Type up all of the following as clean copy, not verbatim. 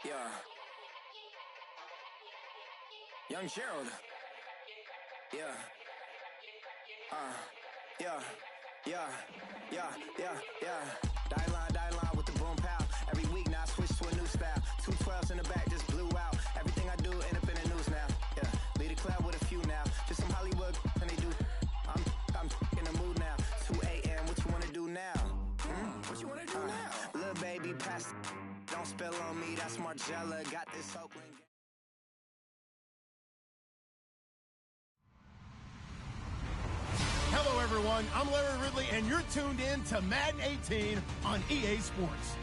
Yeah. Young Gerald. Yeah. Yeah. Die line with the boom pow. Every week now I switch to a new style. 212s in the back just blew out. Everything I do end up in the news now. Yeah. Lead a cloud with a few now. Just some Hollywood and they do. I'm in the mood now. 2 a.m. What you wanna do now? What you wanna do now? Little baby, pass. Don't spill on me. That's Margella. Got this Oakland. Hello, everyone. I'm Larry Ridley, and you're tuned in to Madden 18 on EA Sports.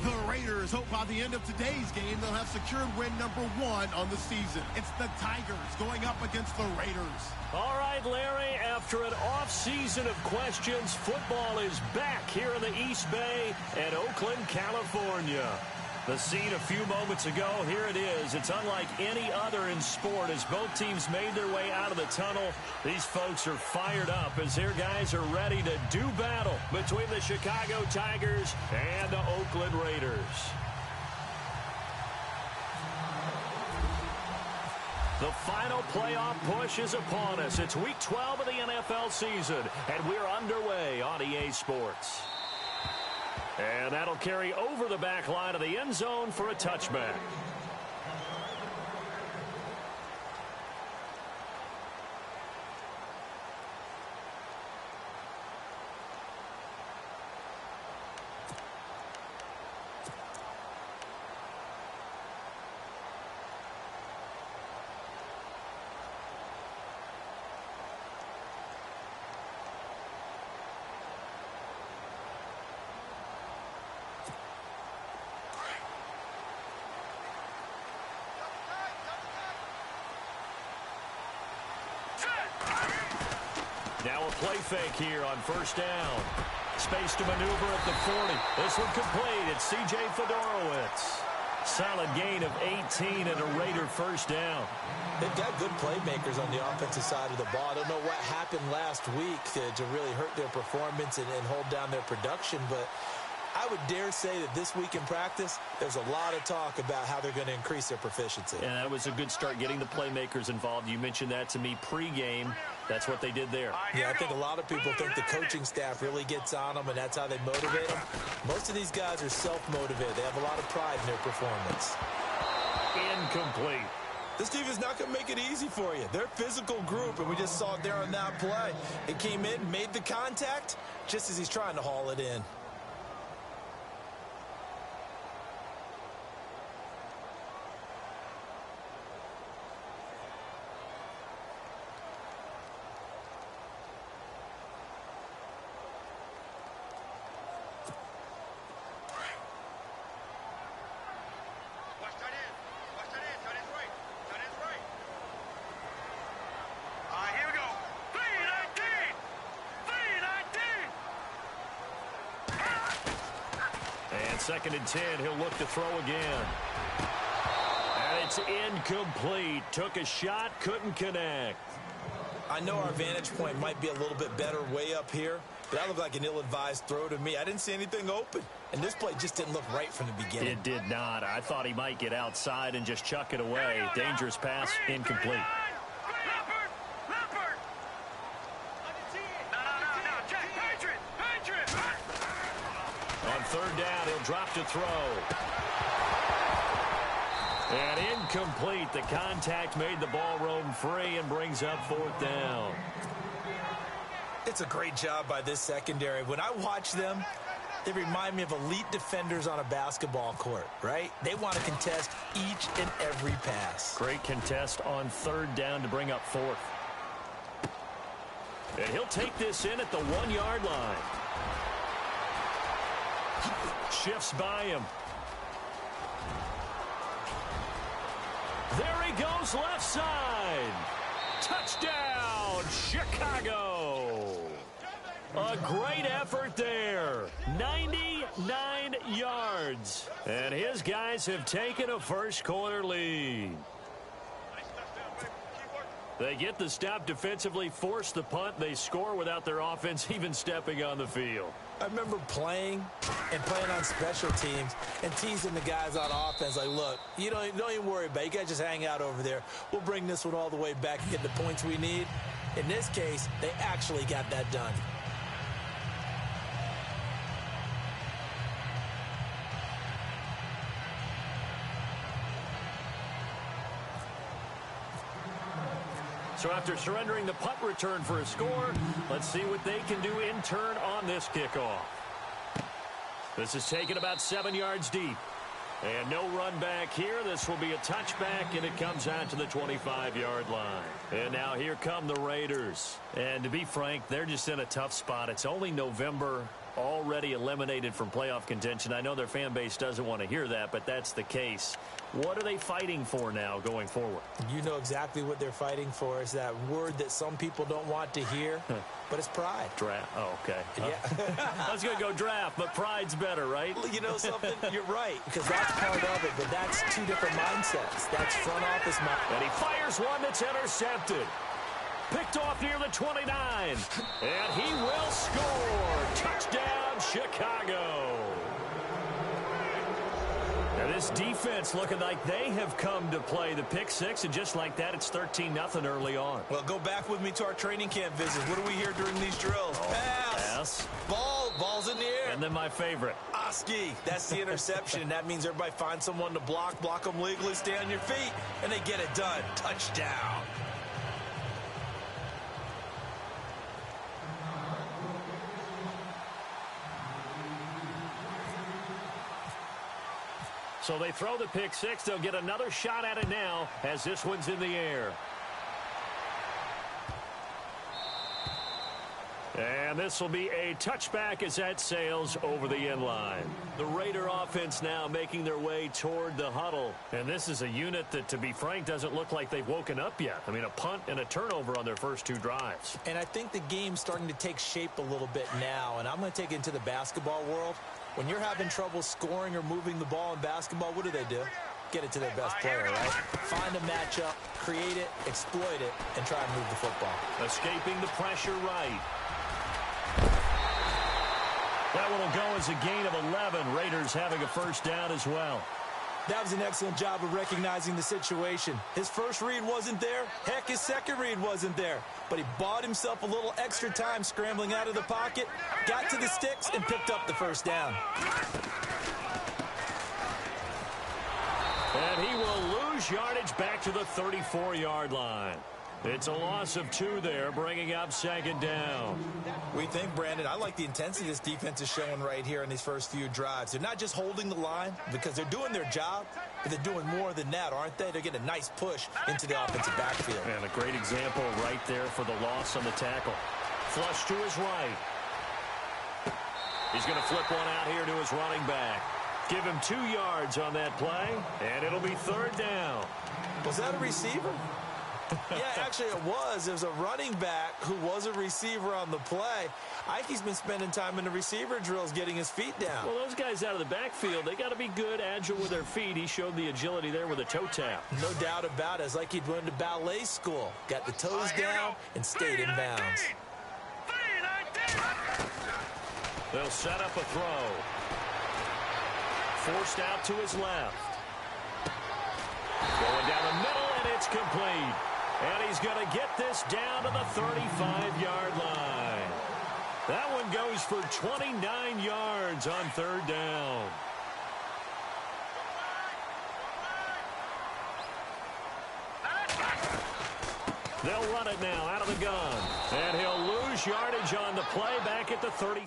The Raiders hope by the end of today's game they'll have secured win number 1 on the season. It's the Tigers going up against the Raiders. All right, Larry, after an off-season of questions, football is back here in the East Bay at Oakland, California. The scene a few moments ago, here it is. It's unlike any other in sport as both teams made their way out of the tunnel. These folks are fired up as their guys are ready to do battle between the Chicago Tigers and the Oakland Raiders. The final playoff push is upon us. It's week 12 of the NFL season, and we're underway on EA Sports. And that'll carry over the back line of the end zone for a touchback. Now a play fake here on first down. Space to maneuver at the 40. This one complete. It's C.J. Fedorowicz. Solid gain of 18 and a Raider first down. They've got good playmakers on the offensive side of the ball. I don't know what happened last week to really hurt their performance and hold down their production, but I would dare say that this week in practice, there's a lot of talk about how they're going to increase their proficiency. And that was a good start getting the playmakers involved. You mentioned that to me pregame. That's what they did there. Yeah, I think a lot of people think the coaching staff really gets on them, and that's how they motivate them. Most of these guys are self-motivated. They have a lot of pride in their performance. Incomplete. This team is not going to make it easy for you. They're a physical group, and we just saw it there on that play. It came in, made the contact, just as he's trying to haul it in. Second and 10, he'll look to throw again. And it's incomplete. Took a shot, couldn't connect. I know our vantage point might be a little bit better way up here, but that looked like an ill-advised throw to me. I didn't see anything open, and this play just didn't look right from the beginning. It did not. I thought he might get outside and just chuck it away. Dangerous pass, incomplete. On third down, he'll drop to throw. And incomplete. The contact made the ball roam free and brings up fourth down. It's a great job by this secondary. When I watch them, they remind me of elite defenders on a basketball court, right? They want to contest each and every pass. Great contest on third down to bring up fourth. And he'll take this in at the 1-yard line. Shifts by him. There he goes left side. Touchdown, Chicago. A great effort there. 99 yards. And his guys have taken a first quarter lead. They get the stop defensively, force the punt. They score without their offense even stepping on the field. I remember playing on special teams and teasing the guys on offense like, look, you don't even worry about it. You guys just hang out over there. We'll bring this one all the way back and get the points we need. In this case, they actually got that done. So after surrendering the punt return for a score, let's see what they can do in turn on this kickoff. This is taken about 7 yards deep. And no run back here. This will be a touchback, and it comes out to the 25-yard line. And now here come the Raiders. And to be frank, they're just in a tough spot. It's only November, already eliminated from playoff contention. I know their fan base doesn't want to hear that, but that's the case. What are they fighting for now going forward? You know exactly what they're fighting for. Is that word that some people don't want to hear, but it's pride. Draft. Oh, okay. Yeah. I was going to go draft, but pride's better, right? You know something? You're right, because that's part of it, but that's two different mindsets. That's front office mindset. And he fires one that's intercepted. Picked off near the 29. And he will score. Touchdown, Chicago. Now this defense looking like they have come to play the pick six, and just like that, it's 13-0 early on. Well, go back with me to our training camp visit. What do we hear during these drills? Pass. Ball's in the air. And then my favorite. Oski. That's the interception. That means everybody finds someone to block them legally, stay on your feet, and they get it done. Touchdown. So they throw the pick six. They'll get another shot at it now as this one's in the air. And this will be a touchback as that sails over the end line. The Raider offense now making their way toward the huddle. And this is a unit that, to be frank, doesn't look like they've woken up yet. I mean, a punt and a turnover on their first two drives. And I think the game's starting to take shape a little bit now. And I'm going to take it into the basketball world. When you're having trouble scoring or moving the ball in basketball, what do? Get it to their best player, right? Find a matchup, create it, exploit it, and try and move the football. Escaping the pressure right. That one will go as a gain of 11. Raiders having a first down as well. That was an excellent job of recognizing the situation. His first read wasn't there. Heck, his second read wasn't there. But he bought himself a little extra time scrambling out of the pocket, got to the sticks, and picked up the first down. And he will lose yardage back to the 34-yard line. It's a loss of 2 there, bringing up second down. We think, Brandon, I like the intensity this defense is showing right here in these first few drives. They're not just holding the line because they're doing their job, but they're doing more than that, aren't they? They're getting a nice push into the offensive backfield. And a great example right there for the loss on the tackle. Flush to his right. He's going to flip one out here to his running back. Give him 2 yards on that play, and it'll be third down. Was that a receiver? Yeah, actually it was. There was a running back who was a receiver on the play. Ike's been spending time in the receiver drills getting his feet down. Well, those guys out of the backfield, they got to be good, agile with their feet. He showed the agility there with a toe tap. No doubt about it. It's like he'd went to ballet school. Got the toes down and stayed in bounds. They'll set up a throw. Forced out to his left. Going down the middle, and it's complete. And he's going to get this down to the 35-yard line. That one goes for 29 yards on third down. They'll run it now out of the gun. And he'll lose yardage on the play back at the 30.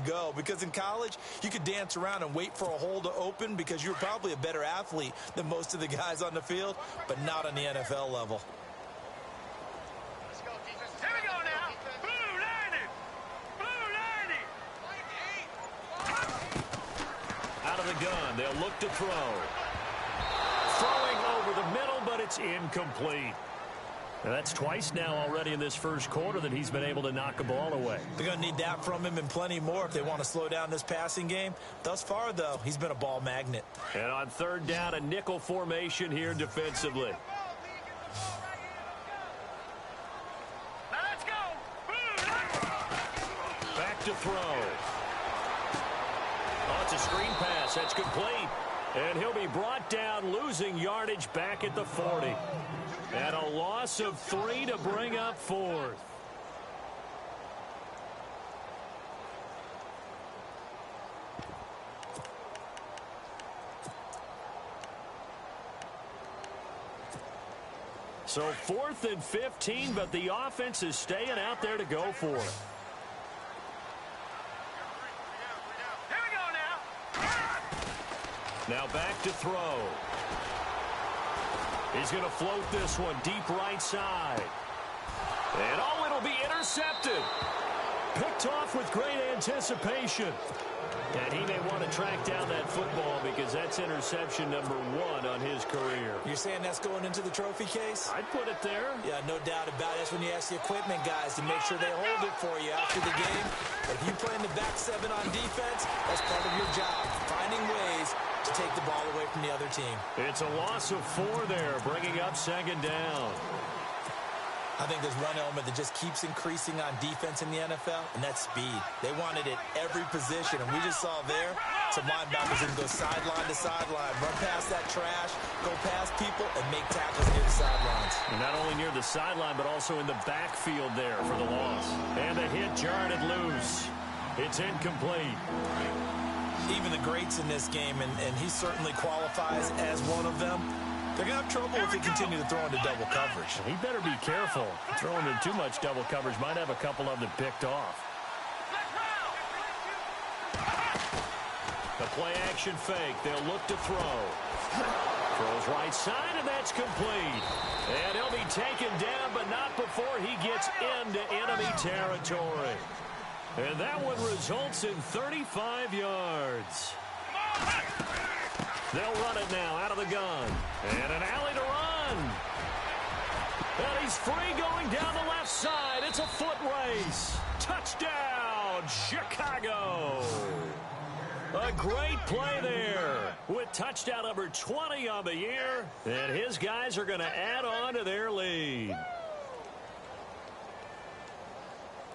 Go, because in college you could dance around and wait for a hole to open because you're probably a better athlete than most of the guys on the field, but not on the NFL level. Let's go, defense. Here we go now. Blue 90. Out of the gun, they'll look to throw. Throwing over the middle, but it's incomplete. And that's twice now already in this first quarter that he's been able to knock a ball away. They're going to need that from him and plenty more if they want to slow down this passing game. Thus far, though, he's been a ball magnet. And on third down, a nickel formation here defensively. Now let's go. Back to throw. Oh, it's a screen pass. That's complete. And he'll be brought down, losing yardage back at the 40. And a loss of 3 to bring up fourth. So 4th and 15, but the offense is staying out there to go for it. Here we go now. Now back to throw. He's going to float this one deep right side. And oh, it'll be intercepted. Picked off with great anticipation. And he may want to track down that football because that's interception number 1 on his career. You're saying that's going into the trophy case? I'd put it there. Yeah, no doubt about it. That's when you ask the equipment guys to make sure they hold it for you after the game. If you play in the back 7 on defense, that's part of your job, finding ways to take the ball away from the other team. It's a loss of 4 there, bringing up 2nd down. I think there's one element that just keeps increasing on defense in the NFL, and that's speed. They want it at every position, and we just saw there some linebackers can go sideline to sideline, run past that trash, go past people, and make tackles near the sidelines. And not only near the sideline, but also in the backfield there for the loss. And the hit jarred it loose. It's incomplete. Even the greats in this game, and he certainly qualifies as one of them, they're going to have trouble if they continue to throw into double coverage. He better be careful. Throwing into too much double coverage might have a couple of them picked off. The play action fake. They'll look to throw. Throws right side, and that's complete. And he'll be taken down, but not before he gets into enemy territory. And that one results in 35 yards. They'll run it now out of the gun. And an alley to run. And he's free going down the left side. It's a foot race. Touchdown, Chicago. A great play there with touchdown number 20 on the year. And his guys are going to add on to their lead.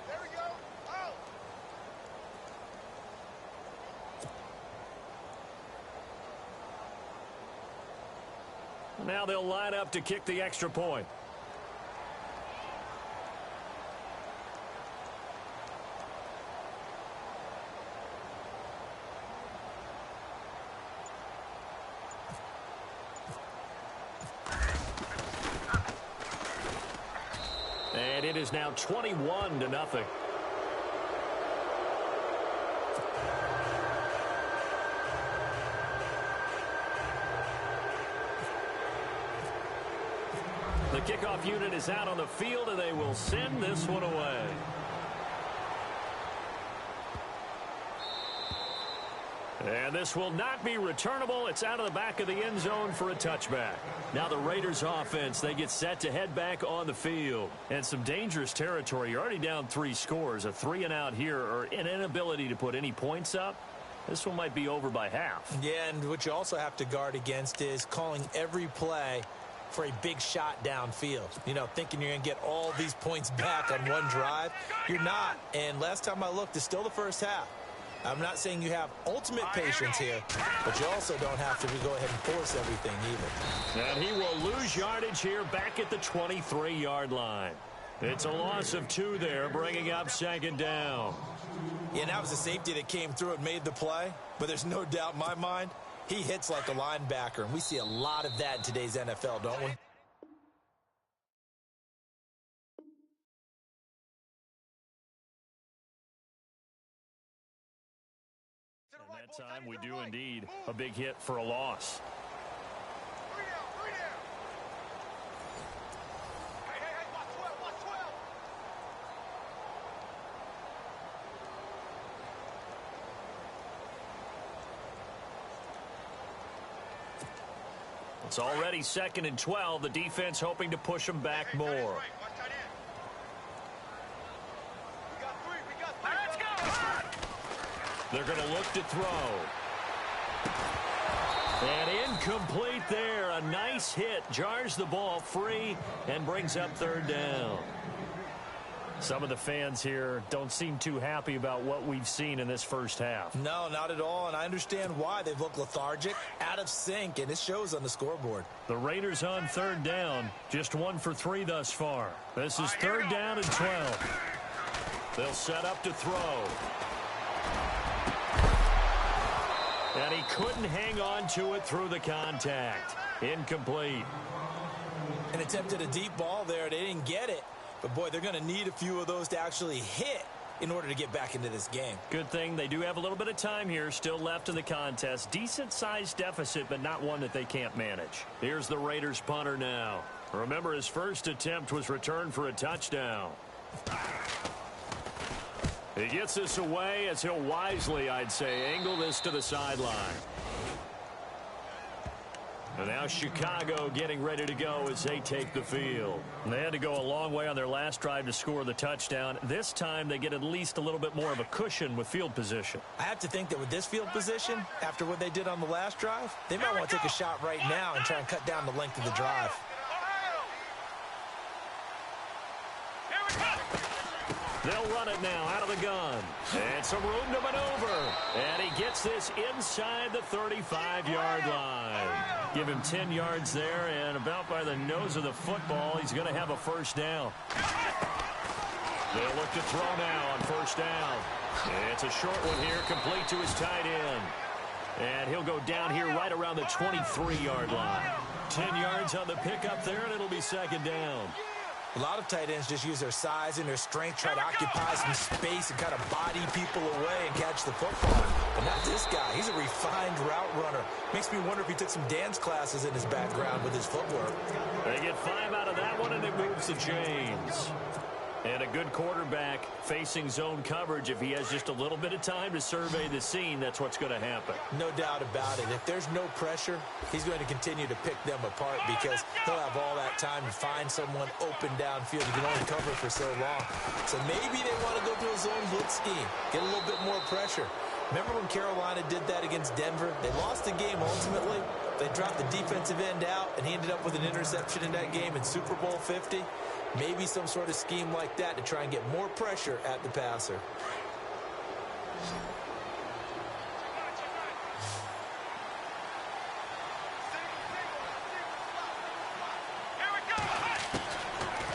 There we go. Oh. Now they'll line up to kick the extra point. And it is now 21-0. The kickoff unit is out on the field, and they will send this one away. And this will not be returnable. It's out of the back of the end zone for a touchback. Now the Raiders offense, they get set to head back on the field. And some dangerous territory. You're already down 3 scores. A 3-and-out here, or an inability to put any points up. This one might be over by half. Yeah, and what you also have to guard against is calling every play for a big shot downfield. You know, thinking you're going to get all these points back on one drive. You're not. And last time I looked, it's still the first half. I'm not saying you have ultimate patience here, but you also don't have to go ahead and force everything either. And he will lose yardage here back at the 23-yard line. It's a loss of 2 there, bringing up 2nd down. Yeah, that was a safety that came through and made the play, but there's no doubt in my mind, he hits like a linebacker, and we see a lot of that in today's NFL, don't we? And that time we do indeed a big hit for a loss. 3 down, 3 down. Hey, watch 12, watch 12. It's already 2nd and 12. The defense hoping to push them back more. They're going to look to throw. And incomplete there. A nice hit. Jars the ball free and brings up 3rd down. Some of the fans here don't seem too happy about what we've seen in this first half. No, not at all, and I understand why. They've looked lethargic, out of sync, and it shows on the scoreboard. The Raiders on 3rd down, just 1 for 3 thus far. This is 3rd down and 12. They'll set up to throw. And he couldn't hang on to it through the contact. Incomplete. And attempted a deep ball there. They didn't get it. But, boy, they're going to need a few of those to actually hit in order to get back into this game. Good thing they do have a little bit of time here still left in the contest. Decent-sized deficit, but not one that they can't manage. Here's the Raiders punter now. Remember, his first attempt was returned for a touchdown. He gets this away as he'll wisely, I'd say, angle this to the sideline. And now Chicago getting ready to go as they take the field. And they had to go a long way on their last drive to score the touchdown. This time they get at least a little bit more of a cushion with field position. I have to think that with this field position, after what they did on the last drive, they might want to take a shot right now and try and cut down the length of the drive. They'll run it now out of the gun. And some room to maneuver. And he gets this inside the 35-yard line. Give him 10 yards there, and about by the nose of the football, he's going to have a first down. They'll look to throw now on first down. It's a short one here, complete to his tight end. And he'll go down here right around the 23-yard line. 10 yards on the pickup there, and it'll be 2nd down. A lot of tight ends just use their size and their strength, try to occupy some space and kind of body people away and catch the football. But not this guy. He's a refined route runner. Makes me wonder if he took some dance classes in his background with his footwork. They get 5 out of that one, and it moves the chains. And a good quarterback facing zone coverage. If he has just a little bit of time to survey the scene, that's what's going to happen. No doubt about it. If there's no pressure, he's going to continue to pick them apart because he'll have all that time to find someone open downfield. You can only cover for so long. So maybe they want to go to a zone blitz scheme, get a little bit more pressure. Remember when Carolina did that against Denver? They lost the game ultimately. They dropped the defensive end out, and he ended up with an interception in that game in Super Bowl 50. Maybe some sort of scheme like that to try and get more pressure at the passer.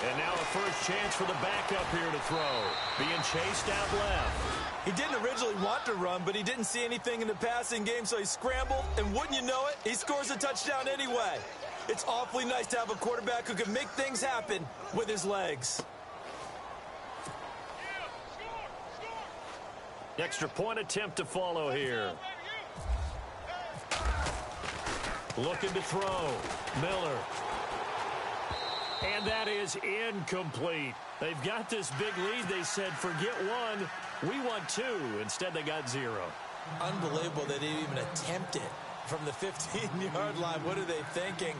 And now a first chance for the backup here to throw. Being chased out left. He didn't originally want to run, but he didn't see anything in the passing game, so he scrambled, and wouldn't you know it, he scores a touchdown anyway. It's awfully nice to have a quarterback who can make things happen with his legs. Extra point attempt to follow here. Looking to throw. Miller. And that is incomplete. They've got this big lead. They said, forget 1, we want 2. Instead, they got 0. Unbelievable they didn't even attempt it. From the 15-yard line, what are they thinking?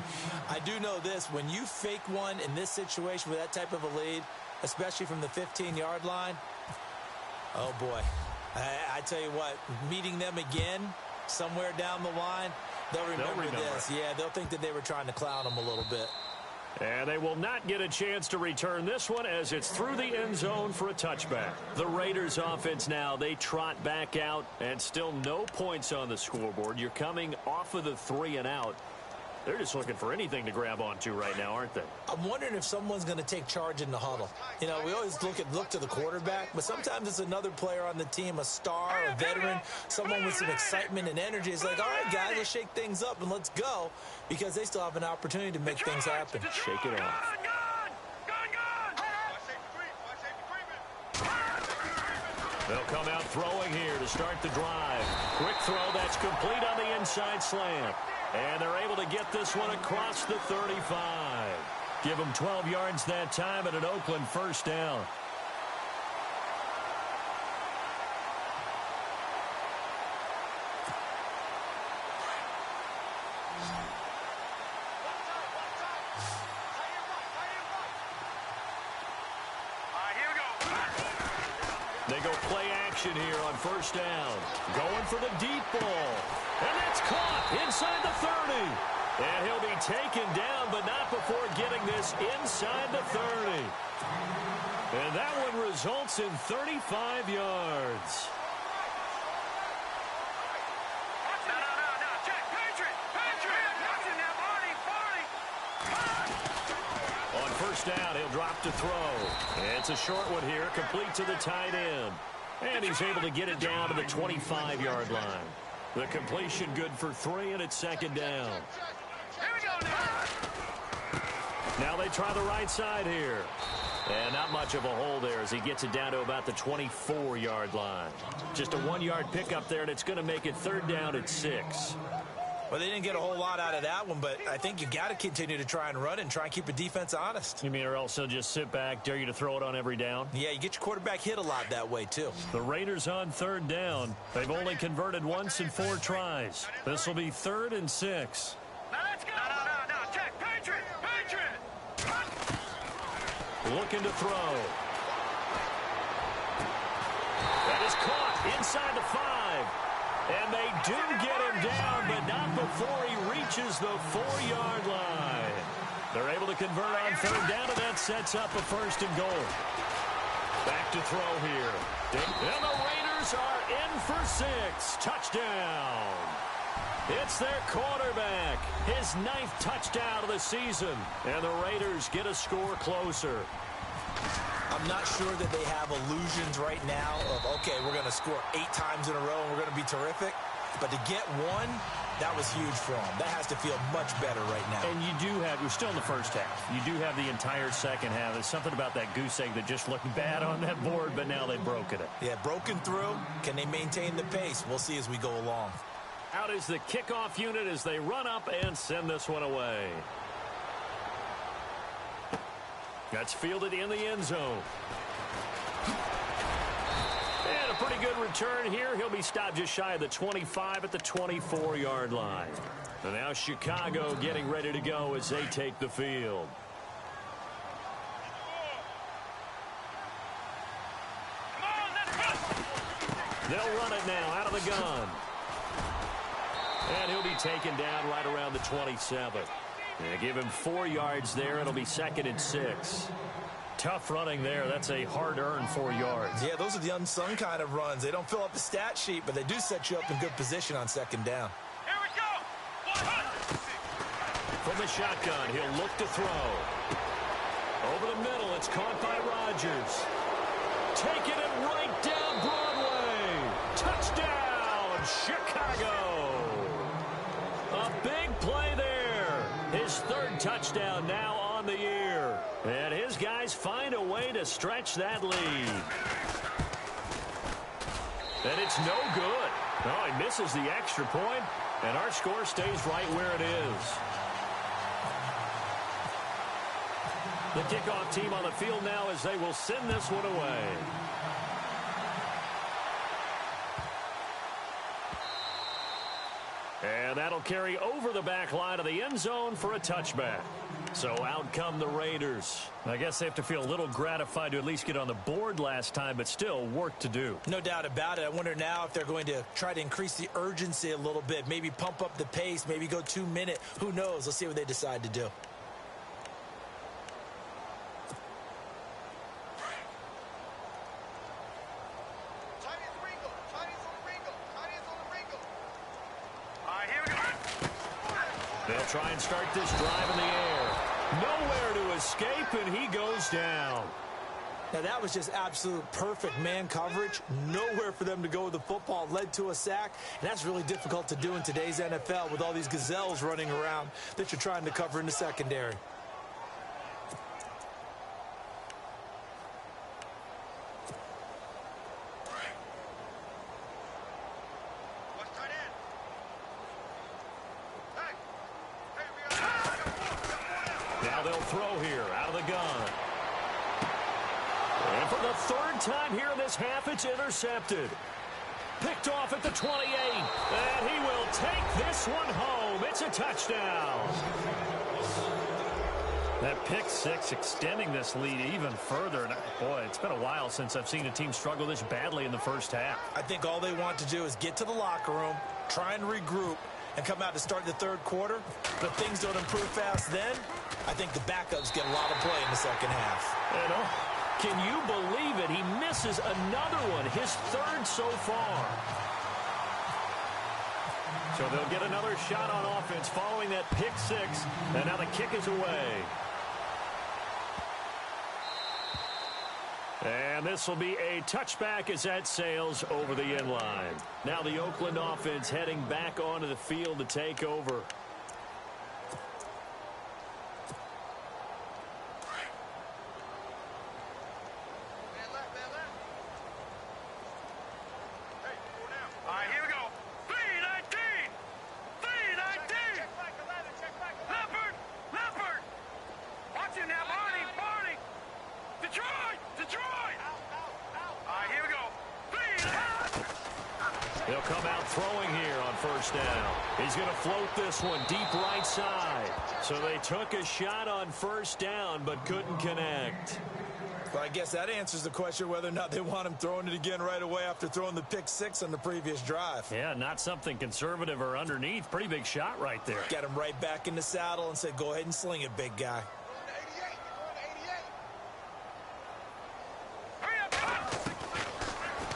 I do know this. When you fake one in this situation with that type of a lead, especially from the 15-yard line, oh, boy. I tell you what, meeting them again somewhere down the line, they'll remember this. Yeah, they'll think that they were trying to clown them a little bit. And they will not get a chance to return this one as it's through the end zone for a touchback. The Raiders offense now, they trot back out and still no points on the scoreboard. You're coming off of the 3 and out. They're just looking for anything to grab onto right now, aren't they? I'm wondering if someone's going to take charge in the huddle. You know, we always look to the quarterback, but sometimes it's another player on the team, a star, a veteran, someone with some excitement and energy. It's like, all right, guys, let's shake things up and let's go, because they still have an opportunity to make things happen. Shake it off. They'll come out throwing here to start the drive. Quick throw that's complete on the inside slant. And they're able to get this one across the 35. Give them 12 yards that time and an Oakland first down. they'll play action here on first down. Going for the deep ball. And that's caught inside the 30. And he'll be taken down, but not before getting this inside the 30. And that one results in 35 yards. No. Check. Patriot. Watching now, Barney. On first down, he'll drop to throw. It's a short one here, complete to the tight end. And he's able to get it down to the 25-yard line. The completion good for 3, and it's second down. Here we go now. Now they try the right side here. And not much of a hole there as he gets it down to about the 24-yard line. Just a 1-yard pickup there, and it's going to make it third down at 6. Well, they didn't get a whole lot out of that one, but I think you got to continue to try and run and try and keep the defense honest. You mean or else they'll just sit back, dare you to throw it on every down? Yeah, you get your quarterback hit a lot that way, too. The Raiders on third down. They've only converted once in 4 tries. This will be 3rd and 6. Now let's go. No. Check. Patriot. Looking to throw. That is caught inside the 5. And they do get him down, but not before he reaches the 4-yard line. They're able to convert on third down, and that sets up a 1st and goal. Back to throw here. And the Raiders are in for 6. Touchdown. It's their quarterback. His 9th touchdown of the season. And the Raiders get a score closer. I'm not sure that they have illusions right now of, okay, we're going to score 8 times in a row and we're going to be terrific. But to get one, that was huge for them. That has to feel much better right now. And you do have, you're still in the first half. You do have the entire second half. There's something about that goose egg that just looked bad on that board, but now they've broken it. Yeah, broken through. Can they maintain the pace? We'll see as we go along. Out is the kickoff unit as they run up and send this one away. That's fielded in the end zone. And a pretty good return here. He'll be stopped just shy of the 25 at the 24-yard line. And now Chicago getting ready to go as they take the field. They'll run it now out of the gun. And he'll be taken down right around the 27. And give him 4 yards there. It'll be 2nd and 6. Tough running there. That's a hard-earned 4 yards. Yeah, those are the unsung kind of runs. They don't fill up the stat sheet, but they do set you up in good position on 2nd down. Here we go. From the shotgun, he'll look to throw. Over the middle, it's caught by Rodgers. Taking it right down Broadway. Touchdown, Chicago. A big play there. His 3rd touchdown now on the year. And his guys find a way to stretch that lead. And it's no good. Oh, he misses the extra point, and our score stays right where it is. The kickoff team on the field now as they will send this one away. And that'll carry over the back line of the end zone for a touchback. So out come the Raiders. I guess they have to feel a little gratified to at least get on the board last time, but still work to do. No doubt about it. I wonder now if they're going to try to increase the urgency a little bit, maybe pump up the pace, maybe go 2-minute. Who knows? Let's see what they decide to do. They'll try and start this drive in the air. Nowhere to escape, and he goes down. Now, that was just absolute perfect man coverage. Nowhere for them to go with the football. Led to a sack, and that's really difficult to do in today's NFL with all these gazelles running around that you're trying to cover in the secondary. Now they'll throw here out of the gun. And for the 3rd time here in this half, it's intercepted. Picked off at the 28. And he will take this one home. It's a touchdown. That pick six extending this lead even further. And boy, it's been a while since I've seen a team struggle this badly in the first half. I think all they want to do is get to the locker room, try and regroup, and come out to start the third quarter. But things don't improve fast then. I think the backups get a lot of play in the second half. And can you believe it? He misses another one, his third so far. So they'll get another shot on offense following that pick six. And now the kick is away. And this will be a touchback as that sails over the end line. Now the Oakland offense heading back onto the field to take over. They'll come out throwing here on first down. He's going to float this one deep right side. So they took a shot on first down but couldn't connect. Well, I guess that answers the question whether or not they want him throwing it again right away after throwing the pick six on the previous drive. Yeah, not something conservative or underneath. Pretty big shot right there. Got him right back in the saddle and said, go ahead and sling it, big guy.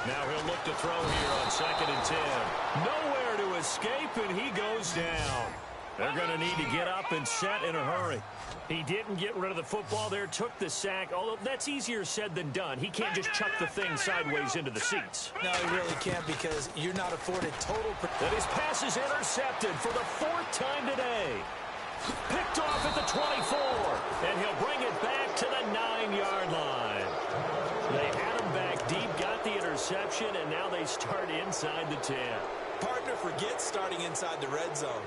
Now he'll look to throw here on 2nd and 10. Nowhere to escape, and he goes down. They're going to need to get up and set in a hurry. He didn't get rid of the football there, took the sack, although that's easier said than done. He can't just chuck the thing sideways into the seats. No, he really can't because you're not afforded total. And his pass is intercepted for the 4th time today. Picked off at the 24, and he'll bring it back to the 9-yard line. They had him back deep, got the interception, and now they start inside the 10. Partner forgets starting inside the red zone.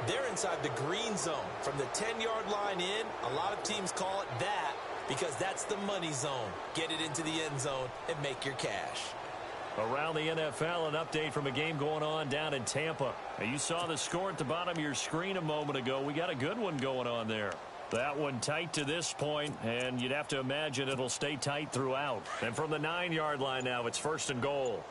They're inside the green zone. From the 10-yard line in, a lot of teams call it that because that's the money zone. Get it into the end zone and make your cash. Around the NFL, an update from a game going on down in Tampa. Now, you saw the score at the bottom of your screen a moment ago. We got a good one going on there. That one tight to this point, and you'd have to imagine it'll stay tight throughout. And from the 9-yard line now, it's 1st and goal.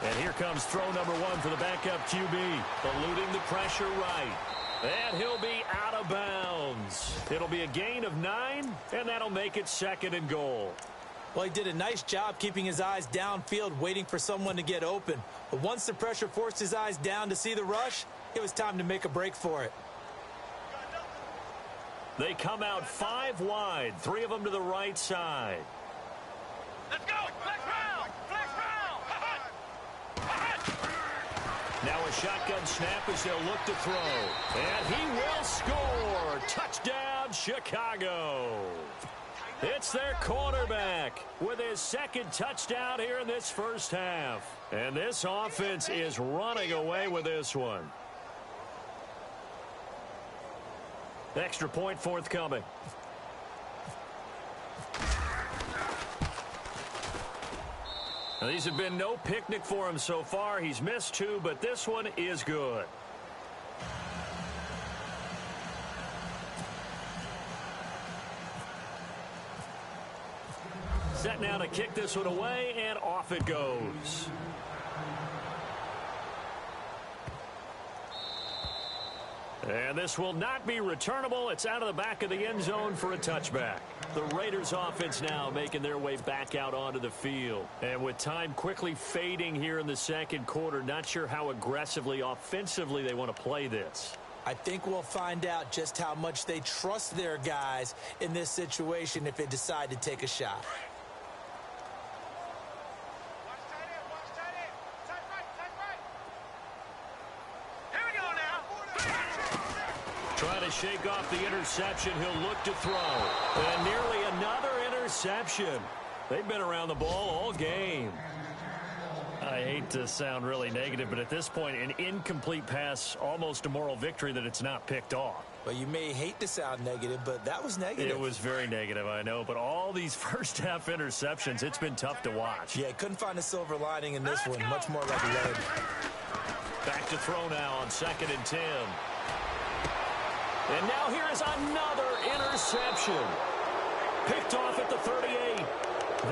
And here comes throw number 1 for the backup QB. Eluding the pressure right. And he'll be out of bounds. It'll be a gain of 9, and that'll make it 2nd and goal. Well, he did a nice job keeping his eyes downfield, waiting for someone to get open. But once the pressure forced his eyes down to see the rush, it was time to make a break for it. They come out 5 wide, 3 of them to the right side. Let's go! Flex round! Flex round! Now a shotgun snap as they'll look to throw. And he will score! Touchdown, Chicago! It's their quarterback with his 2nd touchdown here in this first half. And this offense is running away with this one. Extra point forthcoming. Now, these have been no picnic for him so far. He's missed 2, but this one is good. Set now to kick this one away, and off it goes. And this will not be returnable. It's out of the back of the end zone for a touchback. The Raiders offense now making their way back out onto the field. And with time quickly fading here in the 2nd quarter, not sure how aggressively, offensively they want to play this. I think we'll find out just how much they trust their guys in this situation if they decide to take a shot. Trying to shake off the interception. He'll look to throw. And nearly another interception. They've been around the ball all game. I hate to sound really negative, but at this point, an incomplete pass, almost a moral victory that it's not picked off. Well, you may hate to sound negative, but that was negative. It was very negative, I know. But all these first-half interceptions, it's been tough to watch. Yeah, couldn't find a silver lining in this one. Much more like lead. Back to throw now on 2nd and 10. And now here is another interception. Picked off at the 38.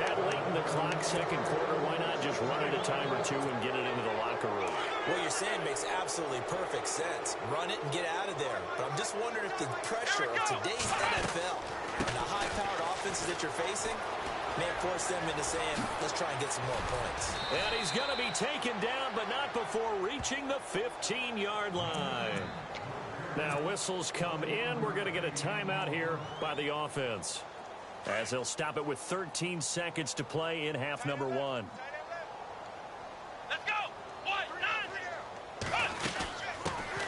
That late in the clock, second quarter, why not just run it a time or two and get it into the locker room? What you're saying makes absolutely perfect sense. Run it and get out of there. But I'm just wondering if the pressure of today's NFL and the high-powered offenses that you're facing may force them into saying, let's try and get some more points. And he's going to be taken down, but not before reaching the 15-yard line. Now whistles come in. We're going to get a timeout here by the offense, as they'll stop it with 13 seconds to play in half number 1. Let's go! 1, 9,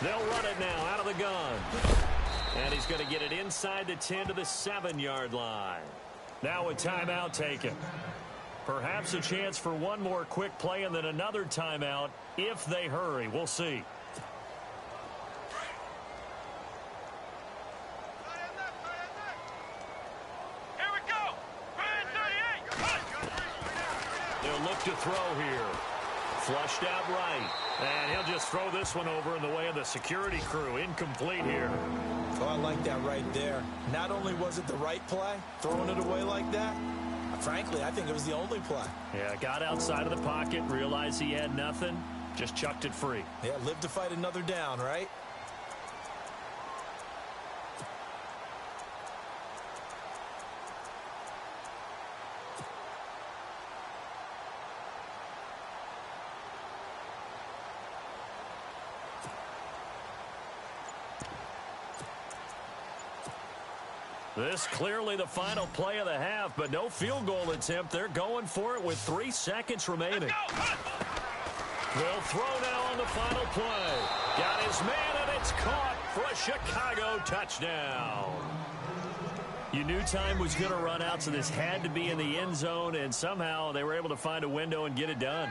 They'll run it now out of the gun. And he's going to get it inside the 10 to the 7-yard line. Now a timeout taken. Perhaps a chance for one more quick play and then another timeout if they hurry. We'll see. To throw here. Flushed out right. And he'll just throw this one over in the way of the security crew. Incomplete here. Oh, I like that right there. Not only was it the right play, throwing it away like that, frankly, I think it was the only play. Yeah, got outside of the pocket, realized he had nothing, just chucked it free. Yeah, live to fight another down, right? This clearly the final play of the half, but no field goal attempt. They're going for it with 3 seconds remaining. They'll throw now on the final play. Got his man, and it's caught for a Chicago touchdown. You knew time was going to run out, so this had to be in the end zone, and somehow they were able to find a window and get it done.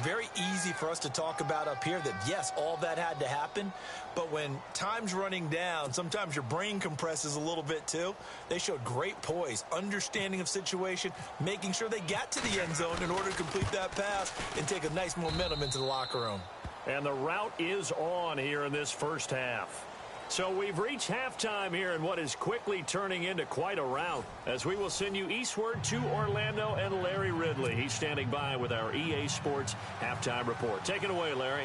Very easy for us to talk about up here that, yes, all that had to happen. But when time's running down, sometimes your brain compresses a little bit too. They showed great poise, understanding of situation, making sure they got to the end zone in order to complete that pass and take a nice momentum into the locker room. And the route is on here in this first half. So we've reached halftime here in what is quickly turning into quite a rout, as we will send you eastward to Orlando and Larry Ridley. He's standing by with our EA Sports halftime report. Take it away, Larry.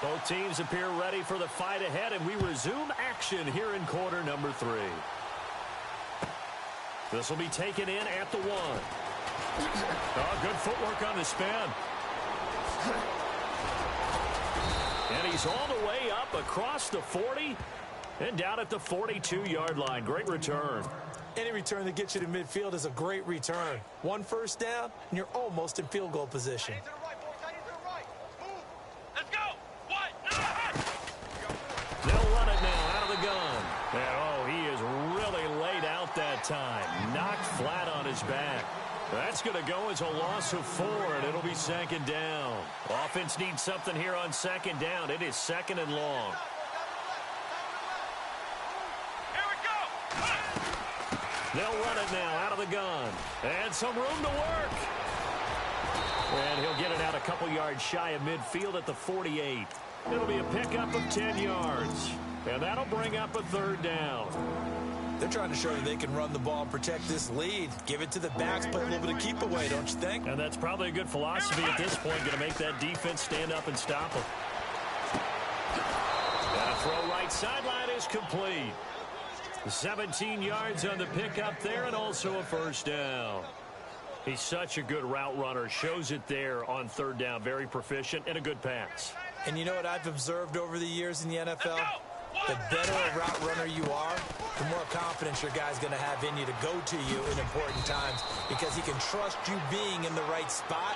Both teams appear ready for the fight ahead, and we resume action here in quarter number 3. This will be taken in at the 1. Oh, good footwork on the spin. And he's all the way up across the 40 and down at the 42-yard line. Great return. Any return that gets you to midfield is a great return. 1 first down, and you're almost in field goal position. Let's go! 1, 9. They'll run it now out of the gun. And, oh, he is really laid out that time. Knocked flat on his back. That's going to go as a loss of 4, and it'll be 2nd down. Offense needs something here on 2nd down. It is 2nd and long. Here we go! They'll run it now out of the gun. And some room to work. And he'll get it out a couple yards shy of midfield at the 48. It'll be a pickup of 10 yards. And that'll bring up a 3rd down. They're trying to show you they can run the ball and protect this lead. Give it to the backs, play a little bit of keep away, don't you think? And that's probably a good philosophy at this point, going to make that defense stand up and stop them. And a throw right sideline is complete. 17 yards on the pickup there, and also a 1st down. He's such a good route runner. Shows it there on 3rd down. Very proficient and a good pass. And you know what I've observed over the years in the NFL? The better a route runner you are, the more confidence your guy's going to have in you to go to you in important times, because he can trust you being in the right spot,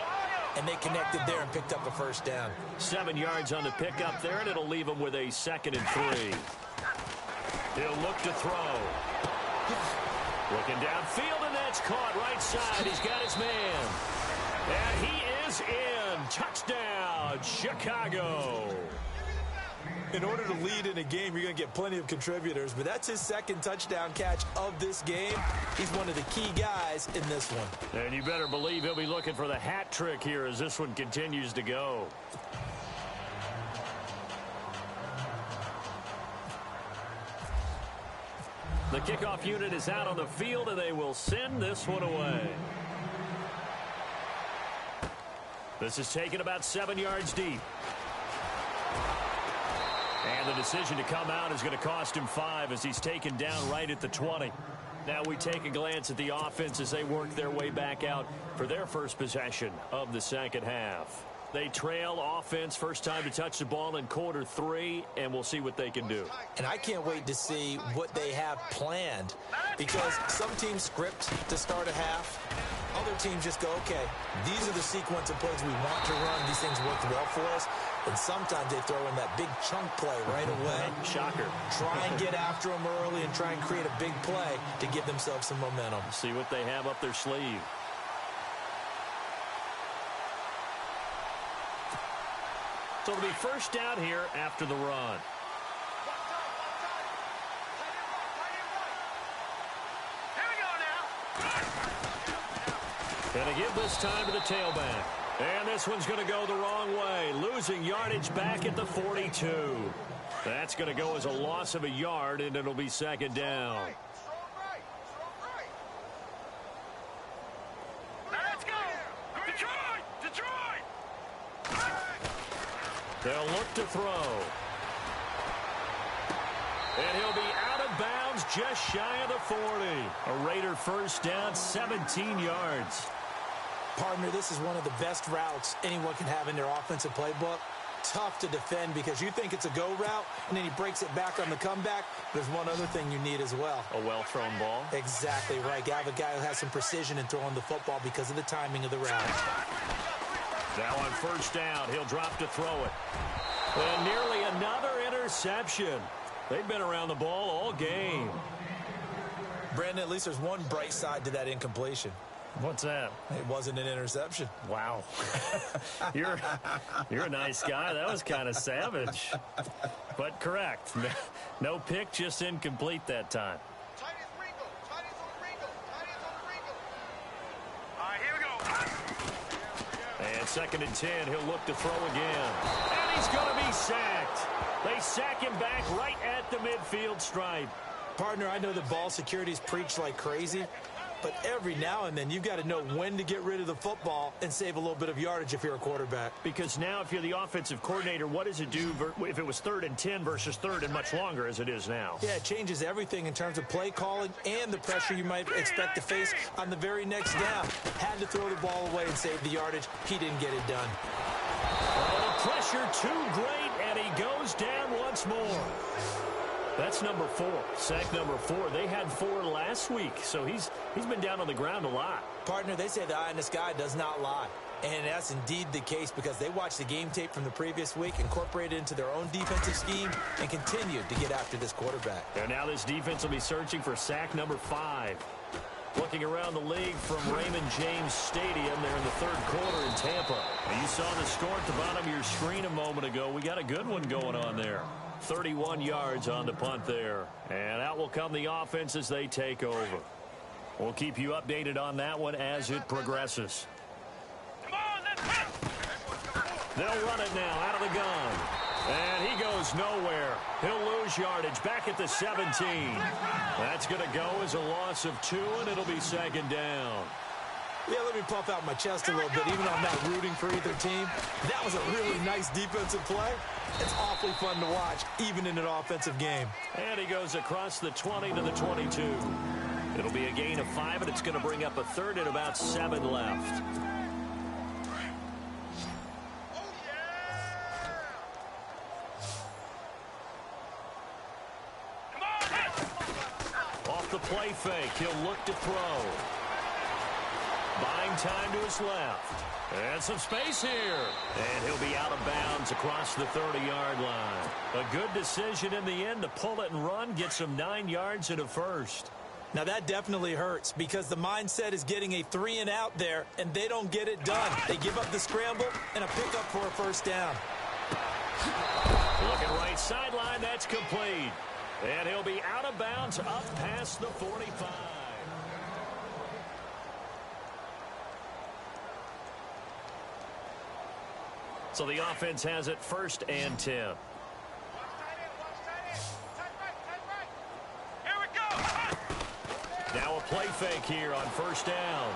and they connected there and picked up a 1st down. 7 yards on the pickup there, and it'll leave him with a 2nd and 3. He'll look to throw. Looking downfield, and that's caught right side. He's got his man. And he is in. Touchdown. crowd, Chicago. In order to lead in a game, you're going to get plenty of contributors, but that's his second touchdown catch of this game. He's one of the key guys in this one. And you better believe he'll be looking for the hat trick here as this one continues to go. The kickoff unit is out on the field, and they will send this one away. This is taken about 7 yards deep. And the decision to come out is going to cost him 5 as he's taken down right at the 20. Now we take a glance at the offense as they work their way back out for their first possession of the second half. They trail offense, first time to touch the ball in quarter 3, and we'll see what they can do. And I can't wait to see what they have planned, because some teams script to start a half. Other teams just go, okay, these are the sequence of plays we want to run. These things worked well for us. And sometimes they throw in that big chunk play right away. Shocker. Try and get after them early and try and create a big play to give themselves some momentum. See what they have up their sleeve. So it'll be first down here after the run. And a give this time to the tailback. And this one's going to go the wrong way. Losing yardage back at the 42. That's going to go as a loss of a yard, and it'll be second down. Let's go! Detroit! They'll look to throw. And he'll be out of bounds just shy of the 40. A Raider first down, 17 yards. Partner, this is one of the best routes anyone can have in their offensive playbook. Tough to defend because you think it's a go route, and then he breaks it back on the comeback. There's one other thing you need as well. A well-thrown ball. Exactly right. You have a guy who has some precision in throwing the football because of the timing of the route. Now on first down, he'll drop to throw it. And nearly another interception. They've been around the ball all game. Brandon, at least there's one bright side to that incompletion. What's that? It wasn't an interception. Wow. You're a nice guy. That was kind of savage. But correct. No pick, just incomplete that time. Tight is Ringo. All right, here we go. And second and 10, he'll look to throw again. And he's going to be sacked. They sack him back right at the midfield stripe. Partner, I know the ball security's preached like crazy, but every now and then you've got to know when to get rid of the football and save a little bit of yardage if you're a quarterback. Because now if you're the offensive coordinator, what does it do if it was 3rd and 10 versus 3rd and much longer as it is now? Yeah, it changes everything in terms of play calling and the pressure you might expect to face on the very next down. Had to throw the ball away and save the yardage. He didn't get it done. Oh, the pressure too great, and he goes down once more. That's number 4, sack number 4. They had 4 last week, so he's been down on the ground a lot. Partner, they say the eye in the sky does not lie. And that's indeed the case because they watched the game tape from the previous week, incorporated it into their own defensive scheme, and continued to get after this quarterback. And now this defense will be searching for sack number 5. Looking around the league from Raymond James Stadium there in the 3rd quarter in Tampa. And you saw the score at the bottom of your screen a moment ago. We got a good one going on there. 31 yards on the punt there. And out will come the offense as they take over. We'll keep you updated on that one as it progresses. Come on, let's go! They'll run it now out of the gun. And he goes nowhere. He'll lose yardage back at the 17. That's going to go as a loss of 2, and it'll be second down. Yeah, let me puff out my chest a little bit, even though I'm not rooting for either team. That was a really nice defensive play. It's awfully fun to watch, even in an offensive game. And he goes across the 20 to the 22. It'll be a gain of 5, and it's going to bring up a 3rd and about 7 left. Off the play fake, he'll look to throw. Buying time to his left. And some space here. And he'll be out of bounds across the 30-yard line. A good decision in the end to pull it and run, get some 9 yards and a first. Now, that definitely hurts because the mindset is getting a 3-and-out there, and they don't get it done. They give up the scramble and a pickup for a first down. Looking right sideline, that's complete. And he'll be out of bounds up past the 45. So the offense has it 1st and 10. Now a play fake here on 1st down.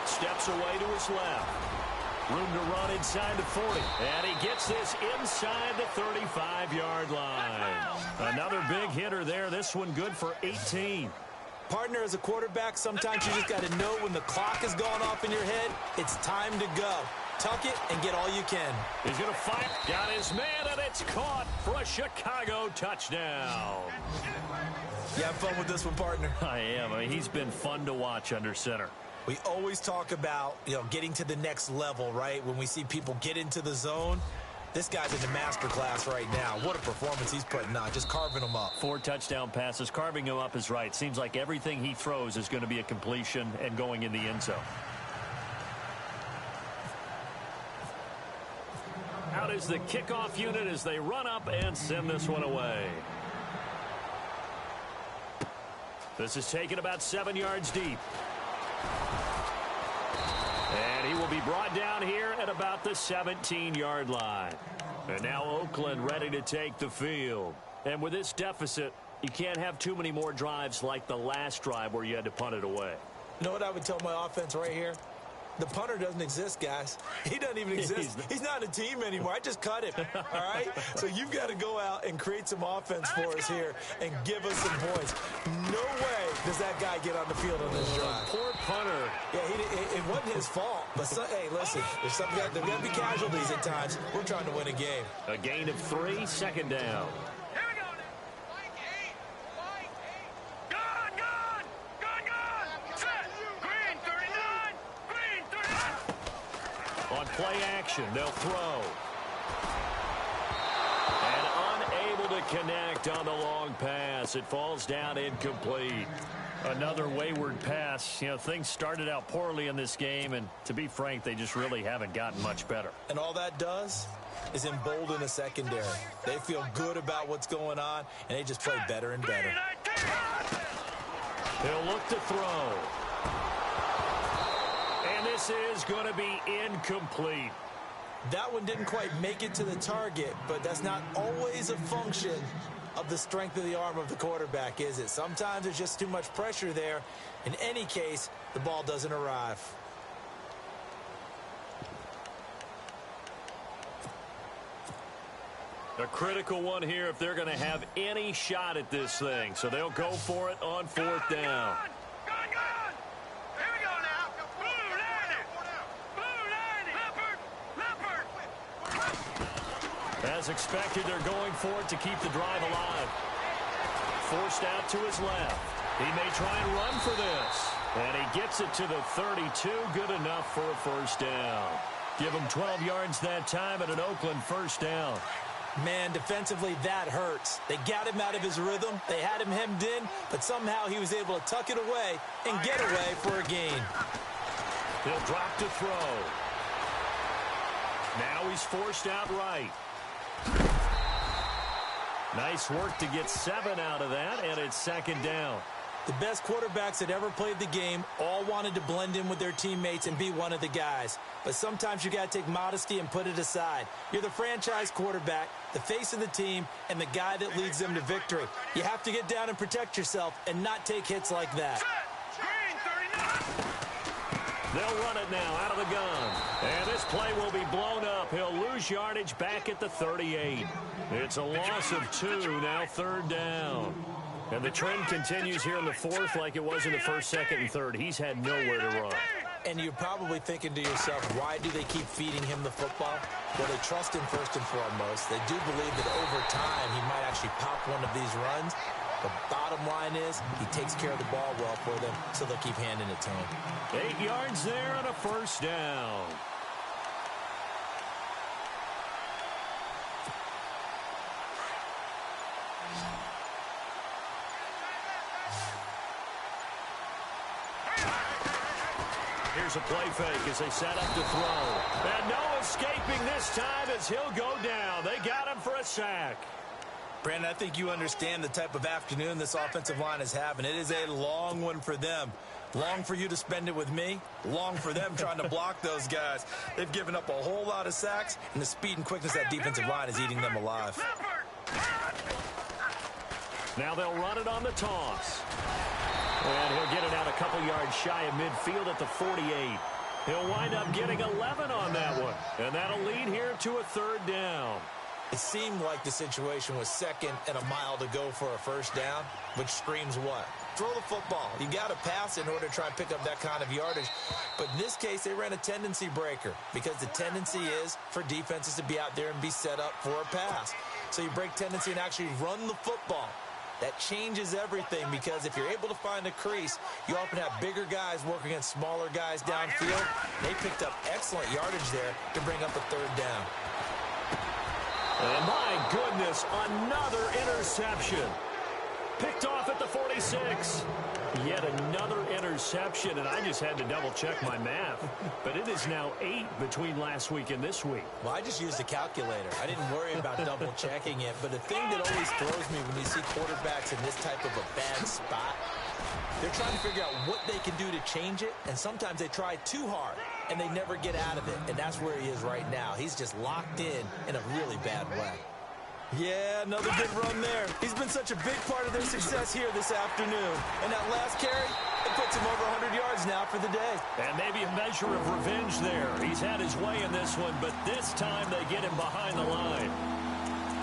Steps away to his left. Room to run inside the 40. And he gets this inside the 35-yard line. Another big hitter there. This one good for 18. Partner, as a quarterback, sometimes you just got to know when the clock is going off in your head, it's time to go. Tuck it and get all you can. He's going to fight. Got his man, and it's caught for a Chicago touchdown. You have fun with this one, partner? I am. I mean, he's been fun to watch under center. We always talk about, getting to the next level, right? When we see people get into the zone, this guy's in the master class right now. What a performance he's putting on, just carving them up. 4 touchdown passes. Carving him up is right. Seems like everything he throws is going to be a completion and going in the end zone. Out is the kickoff unit as they run up and send this one away. This is taken about 7 yards deep. And he will be brought down here at about the 17-yard line. And now Oakland ready to take the field. And with this deficit, you can't have too many more drives like the last drive where you had to punt it away. You know what I would tell my offense right here? The punter doesn't exist, guys. He doesn't even exist. He's not a team anymore. I just cut him, all right? So you've got to go out and create some offense for us here and give us some points. No way does that guy get on the field on this drive. Poor punter. Yeah, it wasn't his fault. But, hey, listen, there's going to be casualties at times. We're trying to win a game. A gain of 3, 2nd down. On play action, they'll throw. And unable to connect on the long pass. It falls down incomplete. Another wayward pass. Things started out poorly in this game, and to be frank, they just really haven't gotten much better. And all that does is embolden a secondary. They feel good about what's going on, and they just play better and better. He'll look to throw. And this is going to be incomplete. That one didn't quite make it to the target, but that's not always a function of the strength of the arm of the quarterback, is it? Sometimes there's just too much pressure there. In any case, the ball doesn't arrive. A critical one here if they're going to have any shot at this thing. So they'll go for it on 4th down. As expected, they're going for it to keep the drive alive. Forced out to his left. He may try and run for this. And he gets it to the 32. Good enough for a 1st down. Give him 12 yards that time at an Oakland 1st down. Man, defensively, that hurts. They got him out of his rhythm. They had him hemmed in, but somehow he was able to tuck it away and get away for a gain. He'll drop to throw. Now he's forced out right. Nice work to get 7 out of that, and it's 2nd down. The best quarterbacks that ever played the game all wanted to blend in with their teammates and be one of the guys. But sometimes you got to take modesty and put it aside. You're the franchise quarterback, the face of the team, and the guy that leads them to victory. You have to get down and protect yourself and not take hits like that. They'll run it now out of the gun. And this play will be blown up. He'll lose yardage back at the 38. It's a loss of 2, now 3rd down. And the trend continues here in the 4th like it was in the 1st, 2nd, and 3rd. He's had nowhere to run. And you're probably thinking to yourself, why do they keep feeding him the football? Well, they trust him first and foremost. They do believe that over time he might actually pop one of these runs. The bottom line is he takes care of the ball well for them, so they'll keep handing it to him. 8 yards there and a 1st down. Here's a play fake as they set up to throw. And no escaping this time as he'll go down. They got him for a sack. Brandon, I think you understand the type of afternoon this offensive line is having. It is a long one for them. Long for you to spend it with me. Long for them trying to block those guys. They've given up a whole lot of sacks, and the speed and quickness of that defensive line is eating them alive. Now they'll run it on the toss. And he'll get it out a couple yards shy of midfield at the 48. He'll wind up getting 11 on that one. And that'll lead here to a third down. It seemed like the situation was second and a mile to go for a first down, which screams what? Throw the football. You got to pass in order to try and pick up that kind of yardage. But in this case, they ran a tendency breaker because the tendency is for defenses to be out there and be set up for a pass. So you break tendency and actually run the football. That changes everything because if you're able to find a crease, you often have bigger guys working against smaller guys downfield. They picked up excellent yardage there to bring up a third down. And my goodness, another interception. Picked off at the 46. Yet another interception, and I just had to double-check my math. But it is now 8 between last week and this week. Well, I just used a calculator. I didn't worry about double-checking it. But the thing that always throws me when you see quarterbacks in this type of a bad spot, they're trying to figure out what they can do to change it, and sometimes they try too hard, and they never get out of it. And that's where he is right now. He's just locked in a really bad way. Yeah, another good run there. He's been such a big part of their success here this afternoon. And that last carry, it puts him over 100 yards now for the day. And maybe a measure of revenge there. He's had his way in this one, but this time they get him behind the line.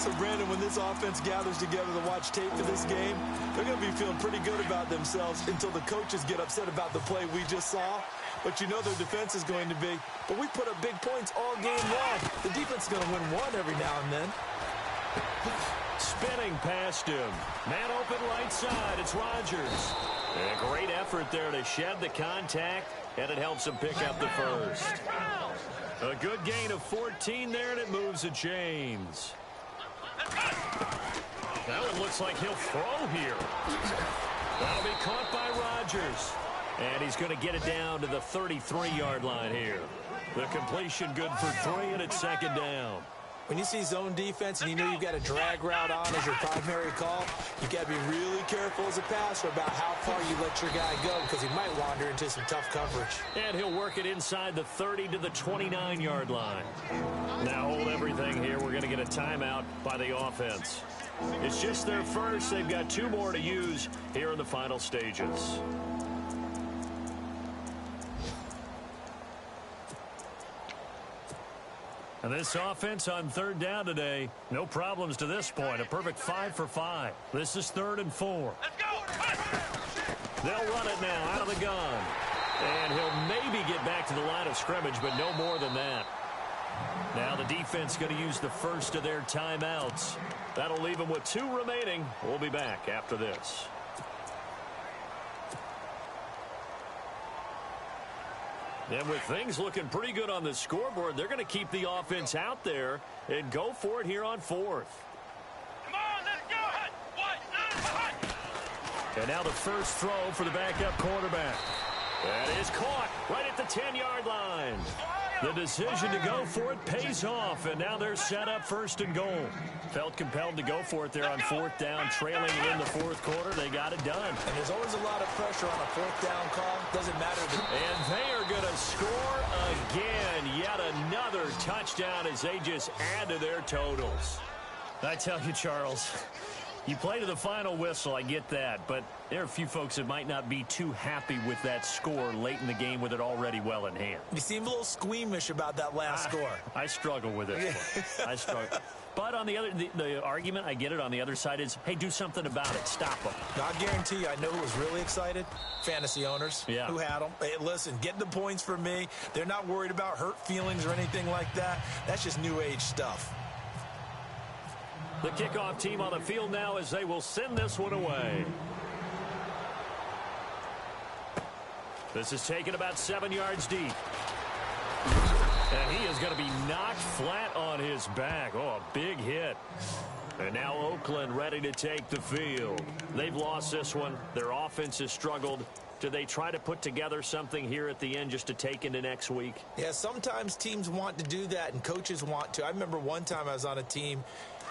So, Brandon, when this offense gathers together to watch tape for this game, they're going to be feeling pretty good about themselves until the coaches get upset about the play we just saw. But you know their defense is going to be. But we put up big points all game long. The defense is going to win one every now and then. Spinning past him. Man open right side. It's Rodgers. And a great effort there to shed the contact, and it helps him pick up the first. A good gain of 14 there, and it moves the chains. That one looks like he'll throw here. That'll be caught by Rodgers. And he's going to get it down to the 33-yard line here. The completion good for 3, and it's second down. When you see zone defense and you know you've got a drag route on as your primary call, you've got to be really careful as a passer about how far you let your guy go because he might wander into some tough coverage. And he'll work it inside the 30 to the 29-yard line. Now hold everything here. We're going to get a timeout by the offense. It's just their first. They've got 2 more to use here in the final stages. And this offense on third down today, no problems to this point. A perfect 5 for 5. This is 3rd and 4. Let's go! They'll run it now out of the gun. And he'll maybe get back to the line of scrimmage, but no more than that. Now the defense going to use the first of their timeouts. That'll leave them with 2 remaining. We'll be back after this. And with things looking pretty good on the scoreboard, they're going to keep the offense out there and go for it here on 4th. Come on, let's go! And now the first throw for the backup quarterback. That is caught right at the 10-yard line. The decision to go for it pays off, and now they're set up 1st and goal. Felt compelled to go for it there on 4th down, trailing in the 4th quarter. They got it done. And there's always a lot of pressure on a 4th down call. Doesn't matter. And they are going to score again. Yet another touchdown as they just add to their totals. I tell you, Charles, you play to the final whistle, I get that, but there are a few folks that might not be too happy with that score late in the game with it already well in hand. You seem a little squeamish about that last score. I struggle with this one. I struggle. But on the other, the argument, I get it, on the other side is, hey, do something about it. Stop them. Now, I guarantee you, I know who was really excited. Fantasy owners who had them. Hey, listen, get the points for me. They're not worried about hurt feelings or anything like that. That's just new age stuff. The kickoff team on the field now as they will send this one away. This is taken about 7 yards deep. And he is going to be knocked flat on his back. Oh, a big hit. And now Oakland ready to take the field. They've lost this one. Their offense has struggled. Do they try to put together something here at the end just to take into next week? Yeah, sometimes teams want to do that and coaches want to. I remember one time I was on a team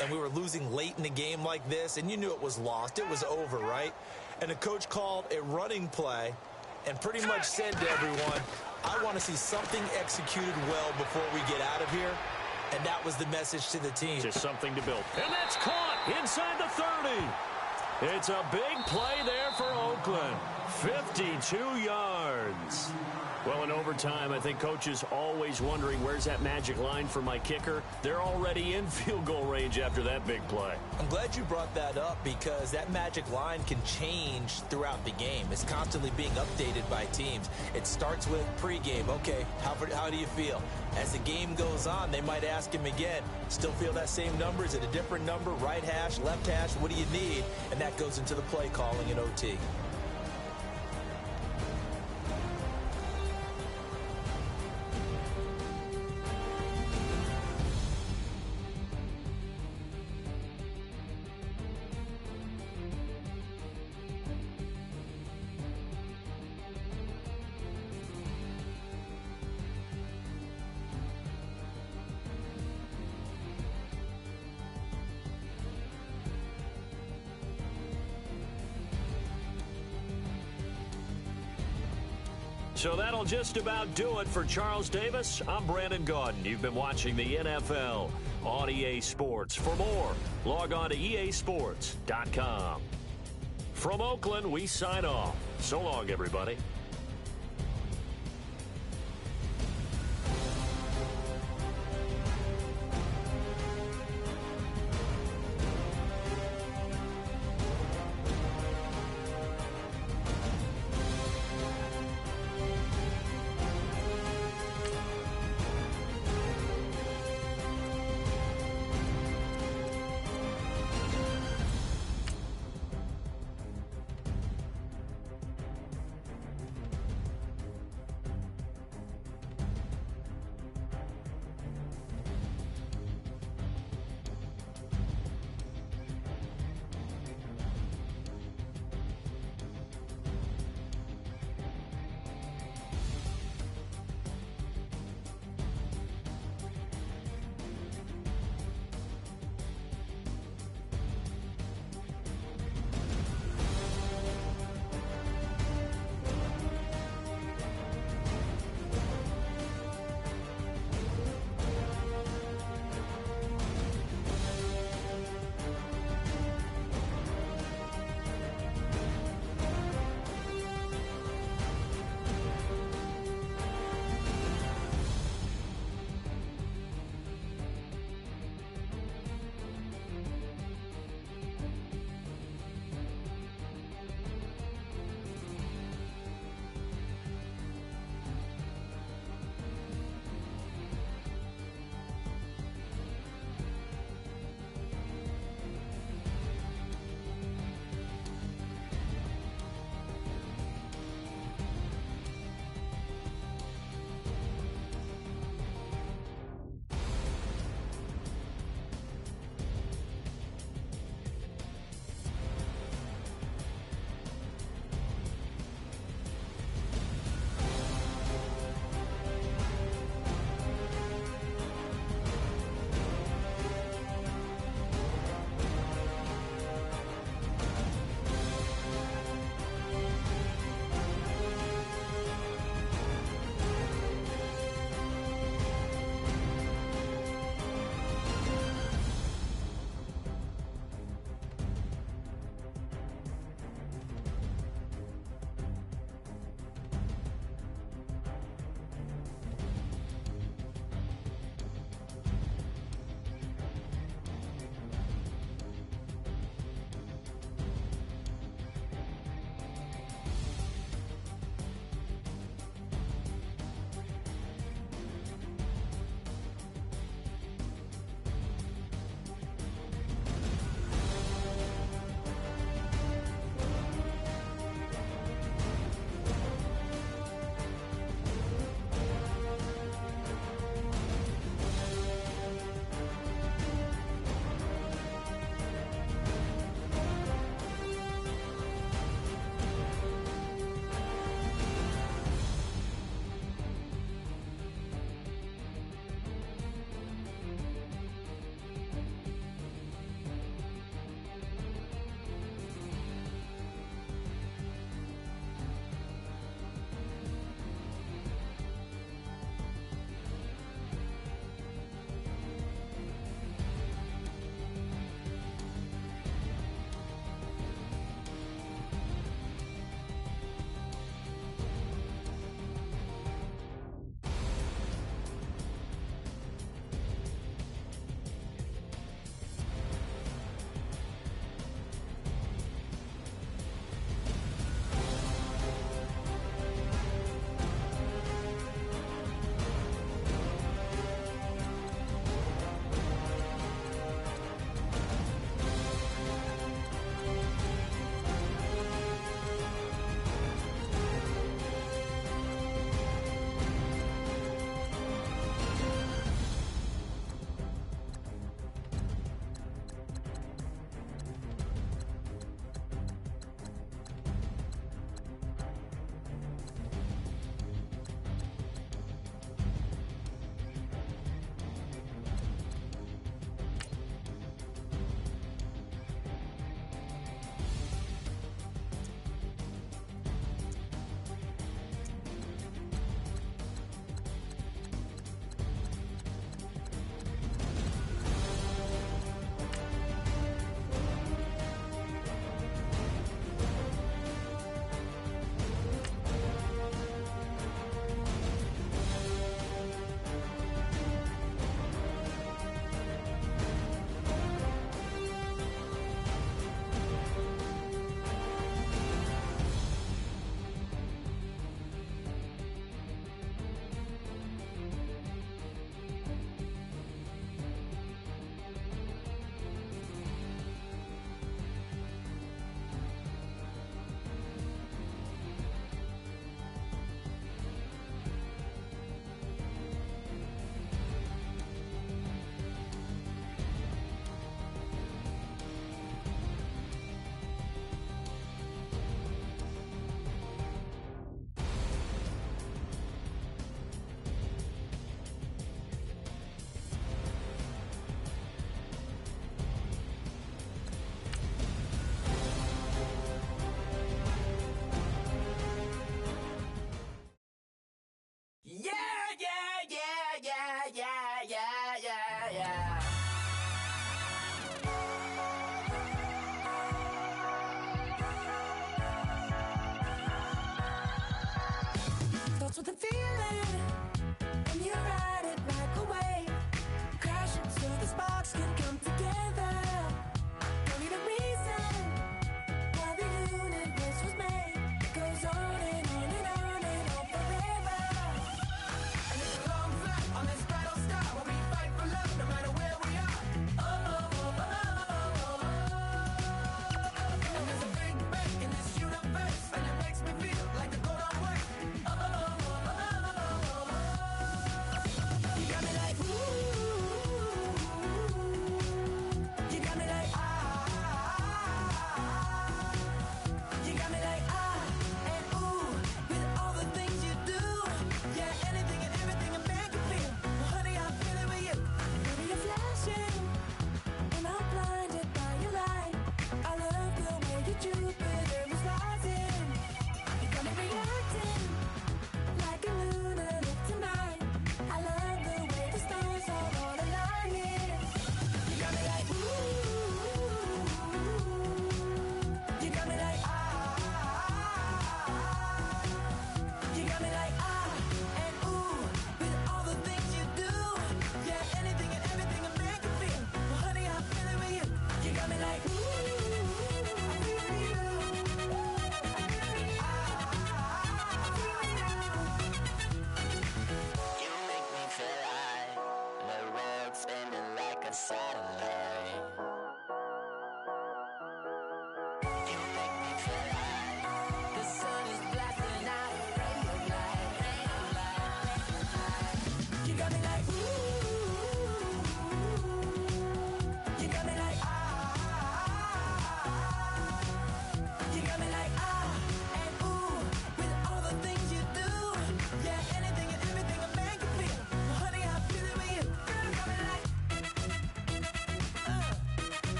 and we were losing late in a game like this, and you knew it was lost. It was over, right? And the coach called a running play and pretty much said to everyone, I want to see something executed well before we get out of here. And that was the message to the team. Just something to build. And that's caught inside the 30. It's a big play there for Oakland. 52 yards. Well, in overtime, I think Coach is always wondering, where's that magic line for my kicker? They're already in field goal range after that big play. I'm glad you brought that up because that magic line can change throughout the game. It's constantly being updated by teams. It starts with pregame. Okay, how do you feel? As the game goes on, they might ask him again, still feel that same number? Is it a different number? Right hash, left hash, what do you need? And that goes into the play calling in OT. So that'll just about do it for Charles Davis. I'm Brandon Gaudin. You've been watching the NFL on EA Sports. For more, log on to easports.com. From Oakland, we sign off. So long, everybody.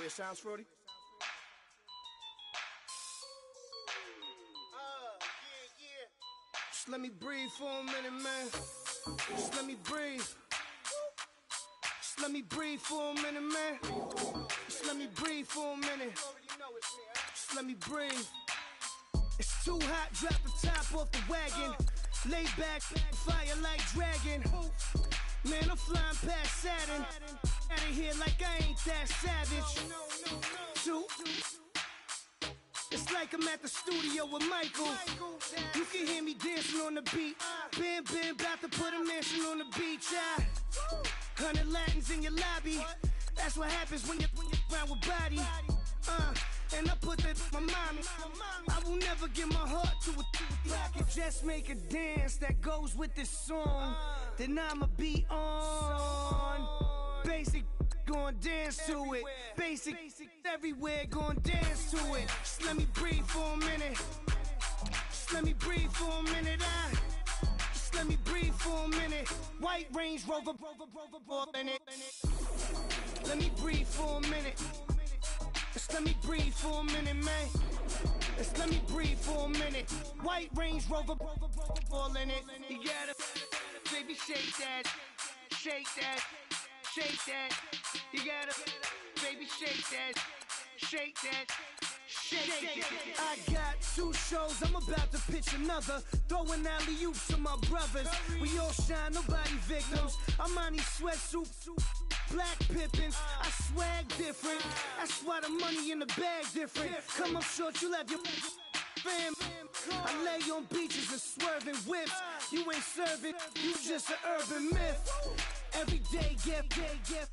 it sounds fruity? Just let me breathe for a minute, man. Just let me breathe. Just let me breathe for a minute, man. Just let me breathe for a minute. Just let me breathe. It's too hot, drop the top off the wagon. Lay back, fire like dragon. Man, I'm flying past Saturn. Out of here like I ain't that savage. Two. It's like I'm at the studio with Michael. You can hear me dancing on the beat. Bam, bam, about to put a mansion on the beach. 100 Latins in your lobby. That's what happens when you're around with body. And I put that in my mommy. I will never give my heart to a I can just make a dance that goes with this song. Then I'ma be on. Basic, gon' dance to it. Basic, everywhere, gon' dance to it. Just let me breathe for a minute. Just let me breathe for a minute. Just let me breathe for a minute. White Range Rover, in it. Let me breathe for a minute. Just let me breathe for a minute, man. Just let me breathe for a minute. White Range Rover, all in it. You gotta, baby, shake that, shake that, shake that. You gotta, baby, shake that, shake that. Shake. I got 2 shows, I'm about to pitch another. Throwing alley-oops to my brothers. We all shine, nobody victims. I'm on these sweatsuits, black Pippins. I swag different. That's why the money in the bag different. Come up short, you have your fam. I lay on beaches and swerving whips. You ain't serving, you just an urban myth. Every day, get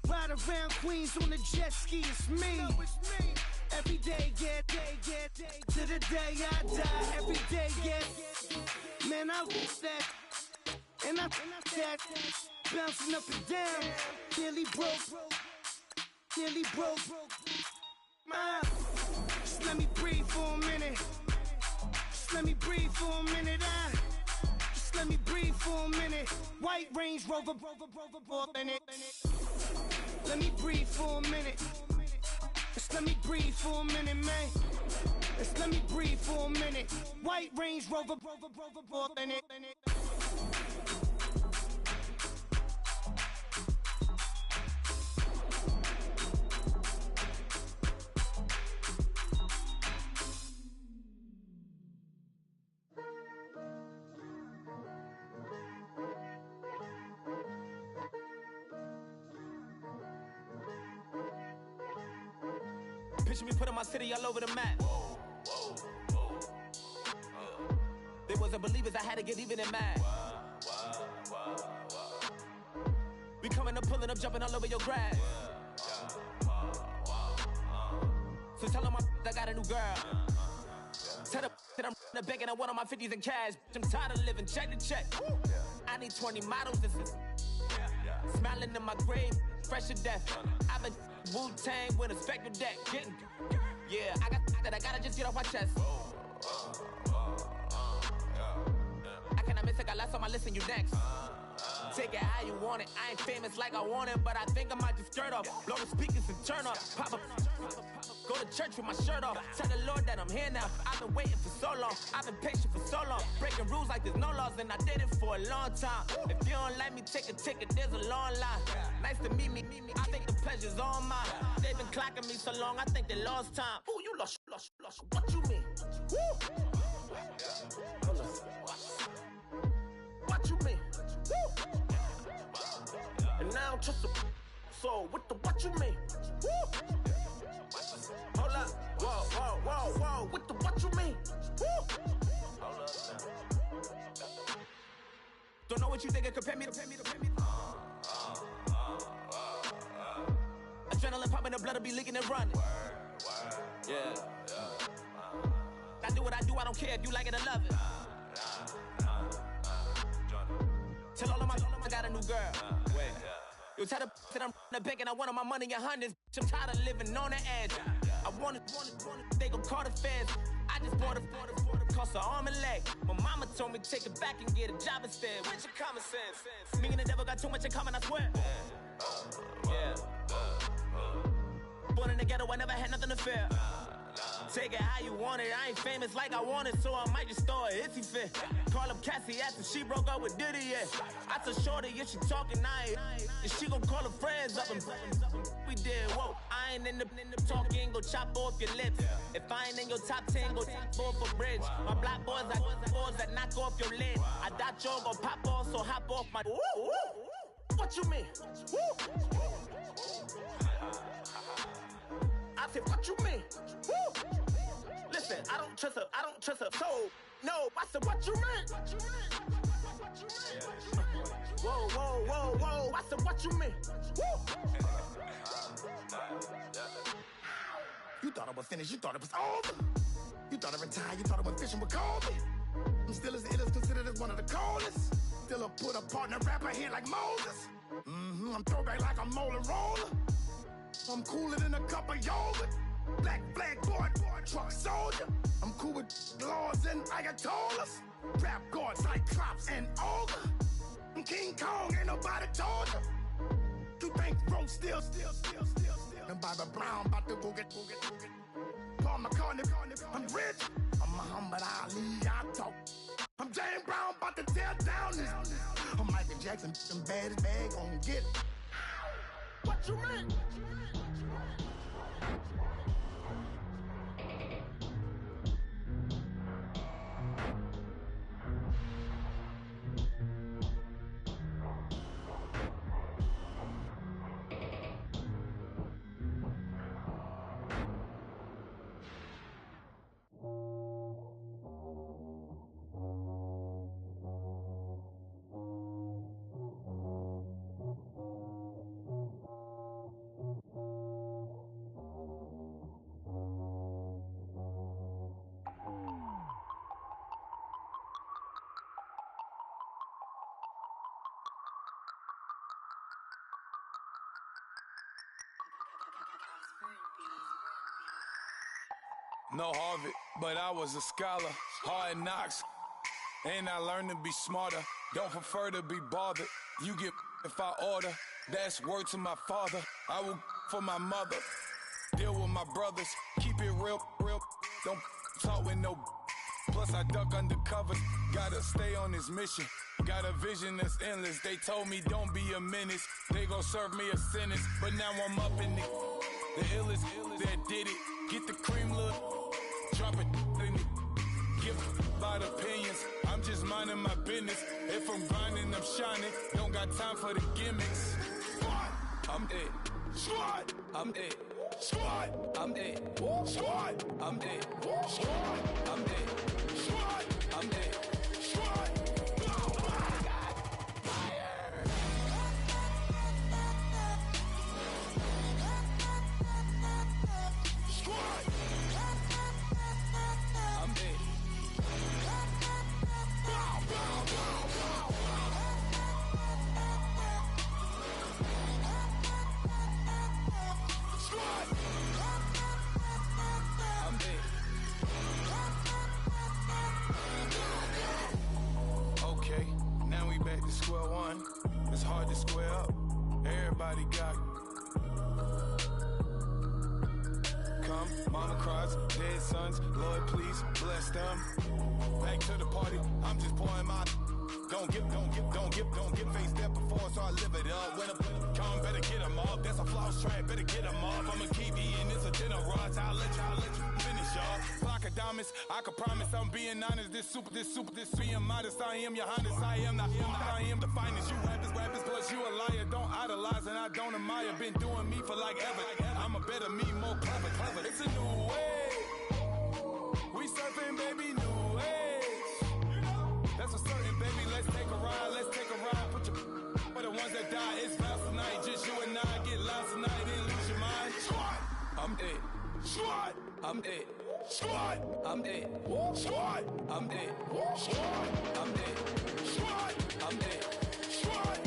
ride around Queens on the jet ski, it's me. Every day, get to the day I die. Every day, get, man, I wish that, and I that, bouncing up and down, nearly broke. Just let me breathe for a minute. Just let me breathe for a minute. Just let me breathe for a minute. White Range Rover, in it. Let me breathe for a minute. Just let me breathe for a minute, man. Just let me breathe for a minute. White Range Rover, in it. Picture me putting my city all over the map. They wasn't believers, I had to get even in mad. We coming up, pulling up, jumping all over your grass. So tell them I got a new girl. Tell them that I'm the bank and I want all my 50s in cash. I'm tired of living check to check. I need 20 models, this is smiling in my grave, fresh to death. I've been Wu-Tang with a spectral deck. Yeah, I got that, I gotta just get off my chest. I cannot miss it, got last on my list and you next. Take it how you want it, I ain't famous like I want it, but I think I might just skirt off. Blow the speakers and turn up, pop up. Go to church with my shirt off. Tell the Lord that I'm here now. I've been waiting for so long. I've been patient for so long. Breaking rules like there's no laws, and I did it for a long time. If you don't like me, take a ticket. There's a long line. Nice to meet me. I think the pleasure's all mine. They've been clocking me so long, I think they lost time. Ooh, you lost. What you mean? Woo! Hold up. What you mean? Woo! And now I don't trust the so what you mean? Woo! Hold up, whoa, with the what you mean? Woo! Hold up now. Don't know what you think, compare me to. Adrenaline pumping, the blood will be leaking and running. Yeah. I do what I do, I don't care if you like it or love it. Tell all of my I got a new girl. Wait. You tell the that I'm in the bank and I want all my money in hundreds. I'm tired of living on the edge. I want it, they gon' call the feds. I just bought a cost an arm and leg. My mama told me take it back and get a job instead. Where's your common sense? Me and the devil got too much in common, I swear. Yeah. Born in the ghetto, I never had nothing to fear. Take it how you want it. I ain't famous like I want it, so I might just throw a hissy fit. Call up Cassie after she broke up with Diddy, yeah. I told Shorty if she talking, and she gon' call her friends up and we did, whoa. I ain't in the talking, go chop off your lips. If I ain't in your top 10, go top 4 for bridge. My black boys, I boys that knock off your lid. I doubt y'all gon' pop off, so hop off my. What you mean? I said, what you mean? Listen, I don't trust her, so no. I said, what you mean? Whoa. I said, what you mean? You thought I was finished, you thought it was over. You thought I retired, you thought I went fishing with Kobe. I'm still as ill as considered as one of the coldest. Still a put a partner rapper here like Moses. I'm throwback like a molar roller. I'm cooler than a cup of yogurt. Black flag boy, truck soldier. I'm cool with laws and Ayatollahs. Rap gods like Cyclops and Ogre. I'm King Kong, ain't nobody told you. You think Rome still. And Bobby Brown about to go get. Paul McCartney, I'm rich. I'm Muhammad Ali, I talk. I'm James Brown, about to tear down this. I'm Michael Jackson, some baddest bag on get. What you mean? No Harvard, but I was a scholar. Hard knocks, and I learned to be smarter. Don't prefer to be bothered. You get if I order. That's word to my father. I will for my mother. Deal with my brothers. Keep it real. Don't talk with no. Plus I duck undercover. Gotta stay on this mission. Got a vision that's endless. They told me don't be a menace. They gon' serve me a sentence. But now I'm up in the illest that did it. Get the cream, look. Drop it in it. Give about opinions. I'm just minding my business. If I'm grinding, I'm shining. Don't got time for the gimmicks. Squad, I'm it. Squad, I'm it. Squad, I'm it. Squad, I'm it. Squad, I'm it. Squad, I'm it. Squad. Square one, it's hard to square up. Everybody got come, mama cries, dead sons. Lord, please bless them. Back to the party, I'm just pouring my. Don't get face step before, so I live it up. When I come, better get them up. That's a floss track, better get them up. I'ma keep eating this a dinner rush. I'll let you finish, y'all. Flock of diamonds, I can promise I'm being honest. This being modest. I am your highness, I am the finest. You rappers, plus you a liar. Don't idolize and I don't admire. Been doing me for like ever. I'm a better me, more clever. It's a new way. We surfing, baby, new age. That's for certain, baby. Let's take a ride. Put your for the ones that die. It's vows tonight. Just you and I get lost tonight and lose your mind. Squad, I'm it. Squad, I'm it. Squad, I'm it. Squad, I'm it. Squad, I'm it. Squad, I'm it. Squad.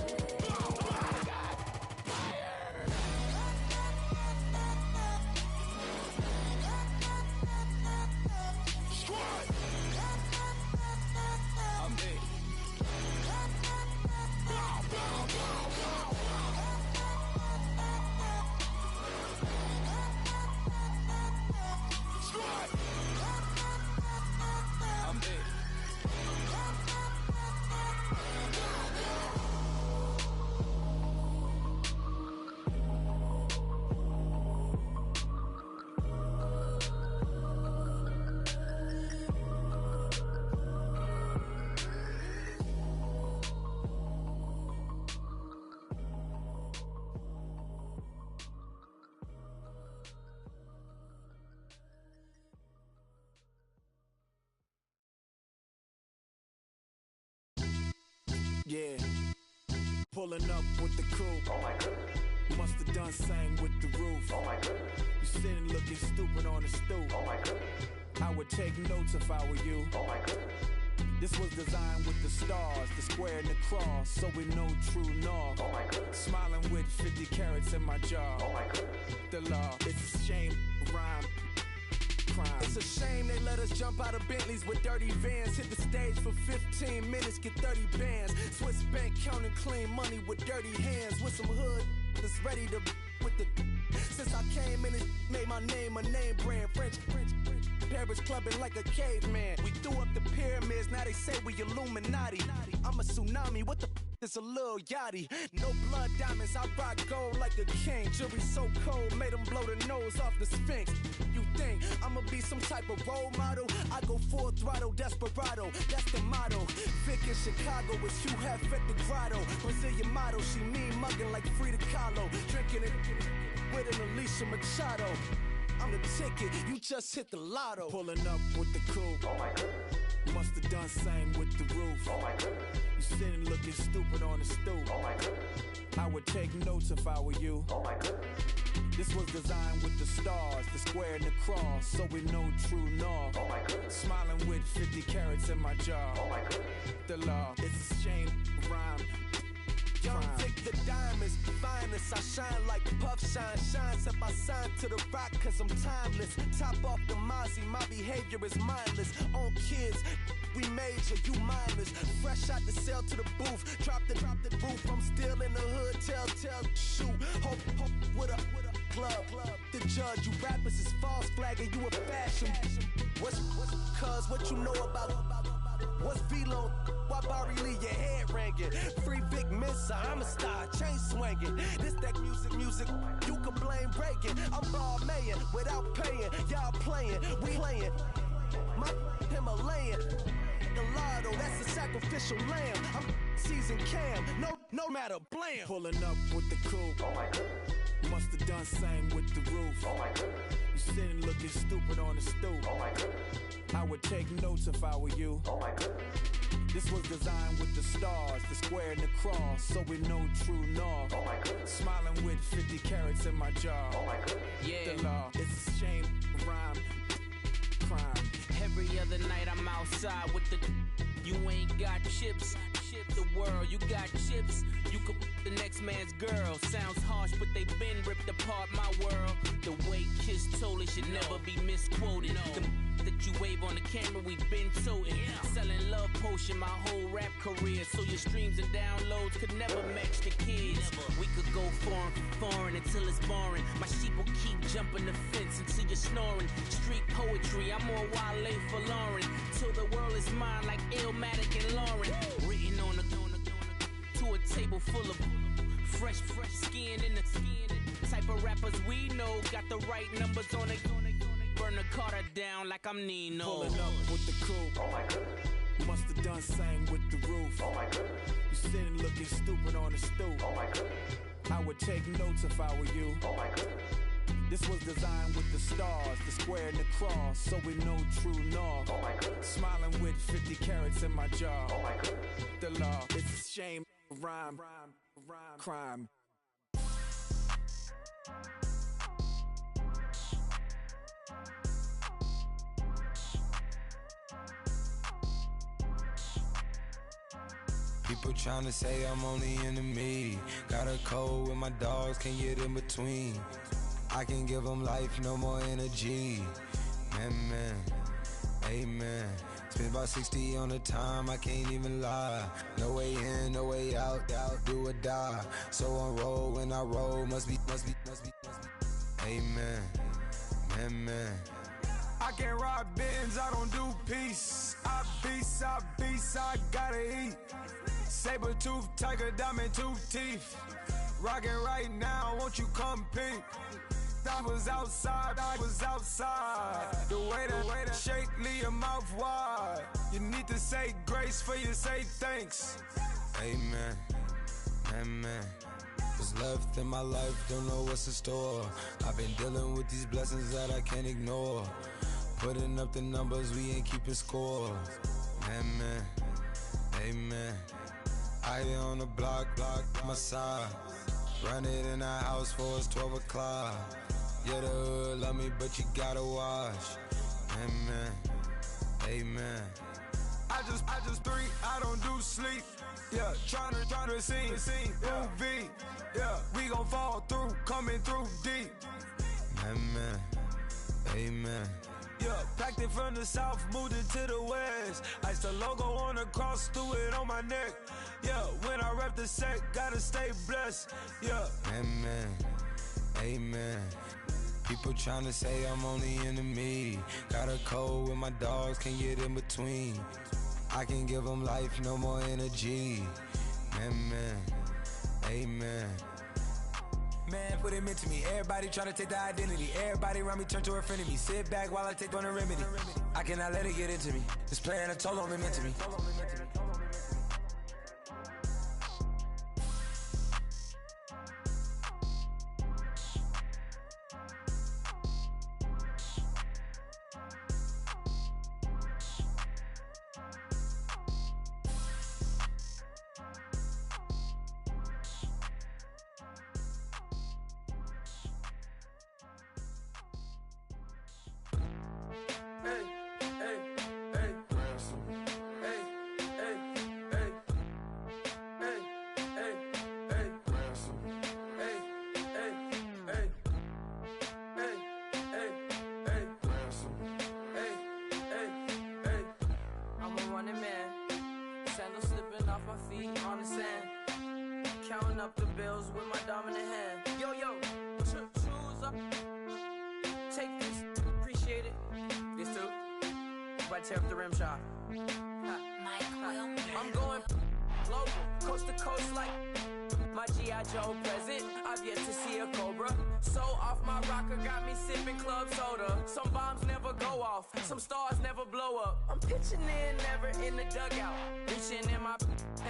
I got fire. Squad, I'm it. Pulling up with the coupe. Oh my goodness. Must have done same with the roof. Oh my goodness. You sitting looking stupid on the stoop. Oh my goodness. I would take notes if I were you. Oh my goodness. This was designed with the stars, the square and the cross, so we know true north. Oh my goodness. Smiling with 50 carats in my jaw. Oh my goodness. The law, it's a shame, rhyme. Crime. It's a shame they let us jump out of Bentleys with dirty vans. Hit the stage for 15 minutes, get 30 bands. Swiss bank counting clean money with dirty hands. With some hood that's ready to with the. Since I came in, it made my name a name brand. French. Paris clubbing like a caveman. We threw up the pyramids, now they say we Illuminati. I'm a tsunami, what the is a little yachty. No blood diamonds, I rock gold like a king. Jury so cold, made them blow the nose off the Sphinx. You think I'ma be some type of role model? I go full throttle, desperado, that's the motto. Vic in Chicago is Hugh Hef at the grotto. Brazilian model, she mean mugging like Frida Kahlo. Drinking it with an Alicia Machado. I'm the ticket, you just hit the lotto. Pulling up with the coupe. Oh my goodness. Must have done same with the roof. Oh my goodness. You sitting looking stupid on the stoop. Oh my goodness. I would take notes if I were you. Oh my goodness. This was designed with the stars, the square and the cross, so we know true north. Oh my goodness. Smiling with 50 carats in my jaw. Oh my goodness. The law, it's a shame, rhyme. Young Vic, the diamonds, finest. I shine like puff shine, shines up. I sign to the rock cause I'm timeless. Top off the Mozzie, my behavior is mindless. On kids, we major, you minors. Fresh out the cell to the booth, drop the roof. I'm still in the hood, tell, shoot. Hope with a club. The judge, you rappers is false flagging, you a fashion. What's cuz, what you know about? What's Velo? Why Barry leave your head ringing? Free Vic Mensa, I'm a star, chain swinging. This that music, you can blame Reagan. I'm ball mayin' without paying. Y'all playing, we playing. My Himalayan, Gallardo, that's a sacrificial lamb. I'm season cam, no matter, blam. Pulling up with the coupe. Oh my goodness. Must have done same with the roof. Oh my goodness. You sitting looking stupid on the stoop. Oh my goodness. I would take notes if I were you. Oh my goodness. This was designed with the stars, the square and the cross, so we know true north. Oh my goodness. Smiling with 50 carats in my jaw. Oh my goodness. Yeah. The law, it's a shame, rhyme, crime. Every other night I'm outside with the. You ain't got chips. The world, you got chips. You could the next man's girl. Sounds harsh, but they been ripped apart my world. The way Kiss told it should never be misquoted. The that you wave on the camera, we been toting. Selling love potion my whole rap career. So your streams and downloads could never match the kids. We could go foreign until it's boring. My sheep will keep jumping the fence until you're snoring. Street poetry, I'm more Wale for Lauren. Till the world is mine like Illmatic and Lauren. Written on to a table full of fresh skin in the type of rappers we know. Got the right numbers on it. Burn the Carter down like I'm Nino. Pulling up with the coupe. Oh my goodness. Must have done same with the roof. Oh my goodness. You sitting looking stupid on the stoop. Oh my goodness. I would take notes if I were you. Oh my goodness. This was designed with the stars, the square and the cross, so we know true north. Oh my goodness. Smiling with 50 carats in my jaw. Oh my goodness. The law, it's a shame, rhyme, crime. People tryna say I'm only in the me. Got a cold with my dogs, can't get in between. I can give them life, no more energy. Man, amen. Spent about 60 on the time, I can't even lie. No way in, no way out, do or die. So on roll, when I roll, must be. Amen, man. I can't ride Benz, I don't do peace. I beast, I gotta eat. Saber tooth, tiger, diamond tooth teeth. Rockin' right now, won't you come peep? I was outside. The way that shake, leave your mouth wide. You need to say grace for you say thanks. Amen, what's left in my life, don't know what's in store. I've been dealing with these blessings that I can't ignore. Putting up the numbers, we ain't keeping score. Amen. I on the block, my side. Run it in the house for it's 12 o'clock. Yeah, the hood love me, but you gotta watch. Amen, amen. I just three, I don't do sleep. Yeah, tryna sing, UV. Yeah, we gon' fall through, coming through deep. Amen, amen. Yeah, packed it from the south, moved it to the west. Iced the logo on the cross, threw it on my neck. Yeah, when I rep the set, gotta stay blessed. Yeah, amen, amen. People tryna say I'm only enemy. Got a cold with my dogs, can't get in between. I can give them life, no more energy. Amen, amen. Man, what it meant to me. Everybody tryna take the identity. Everybody around me turn to a friend of me. Sit back while I take on a remedy. I cannot let it get into me. This playing a toll on me, meant to me. Counting up the bills with my dominant hand. Yo, choose up. Take this, appreciate it. This too. Right, tear up the rim shot. I'm going global, coast to coast like my G.I. Joe present. I've yet to see a Cobra. So off my rocker, got me sipping club soda. Some bombs never go off, some stars never blow up. I'm pitching in, never in the dugout. Reaching in my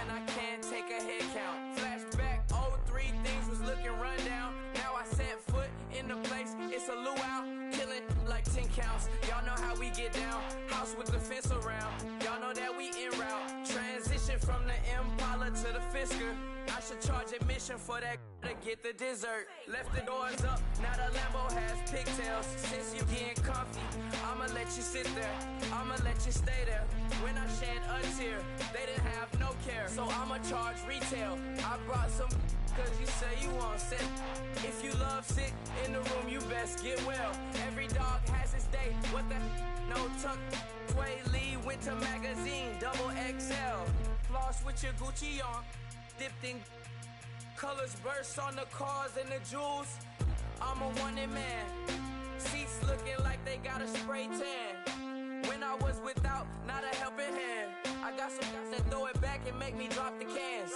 and I can't take a head count. Flashback, 03, things was looking rundown. Now I set foot in the place, it's a luau. Killing like 10 counts, y'all know how we get down. House with the fence around, y'all know that we en route. Transition from the Impala to the Fisker. I should charge admission for that to get the dessert. Left the doors up, now the Lambo has pigtails. Since you getting comfy, I'ma let you sit there, I'ma let you stay there. When I shed a tear, they didn't have no care, so I'ma charge retail. I brought some cause you say you want sit. If you love sick in the room, you best get well. Every dog has its day, what the no tuck. Sway Lee, Winter Magazine, double XL. Floss with your Gucci on, dipped in colors burst on the cars and the jewels. I'm a wanted man. Seats looking like they got a spray tan. When I was without, not a helping hand. I got some guys that throw it back and make me drop the cans.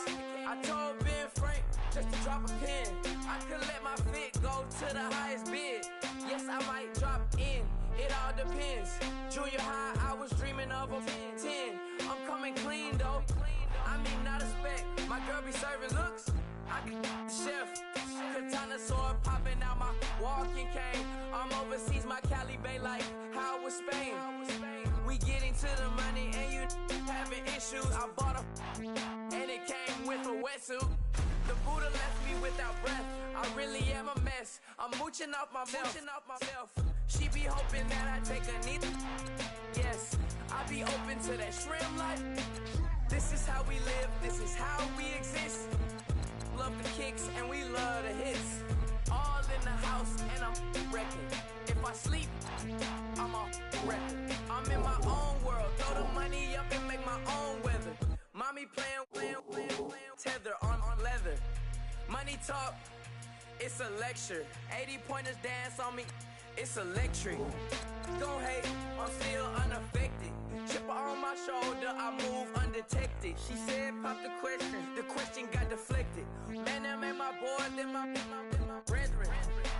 I told Ben Frank just to drop a pin. I could let my fit go to the highest bid. Yes, I might drop in, it all depends. Junior high, I was dreaming of a 10. I'm coming clean though. I mean, not a spec. My girl be serving looks. I can the chef. Katana sword popping out my walking cane. I'm overseas, my Cali Bay life. How was Spain? We getting to the money and you having issues. I bought a and it came with a wetsuit. The Buddha left me without breath. I really am a mess. I'm mooching off myself. She be hoping that I take a knee. Yes, I be open to that shrimp life. This is how we live, this is how we exist. Love the kicks and we love the hits. All in the house and I'm wrecking. If I sleep, I'm a record. I'm in my own world, throw the money up and make my own weather. Mommy playing, tether on leather. Money talk, it's a lecture. 80 pointers dance on me, it's electric. Don't hate, I'm still unaffected. Chipper on my shoulder, I move undetected. She said pop the question got deflected. Man, that made my boy, then my brethren.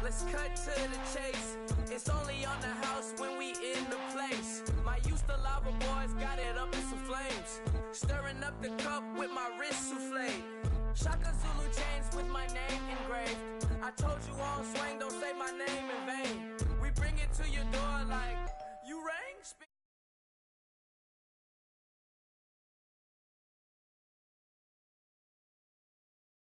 Let's cut to the chase. It's only on the house when we in the place. My used to lava boys got it up in some flames. Stirring up the cup with my wrist souffle. Shaka Zulu chains with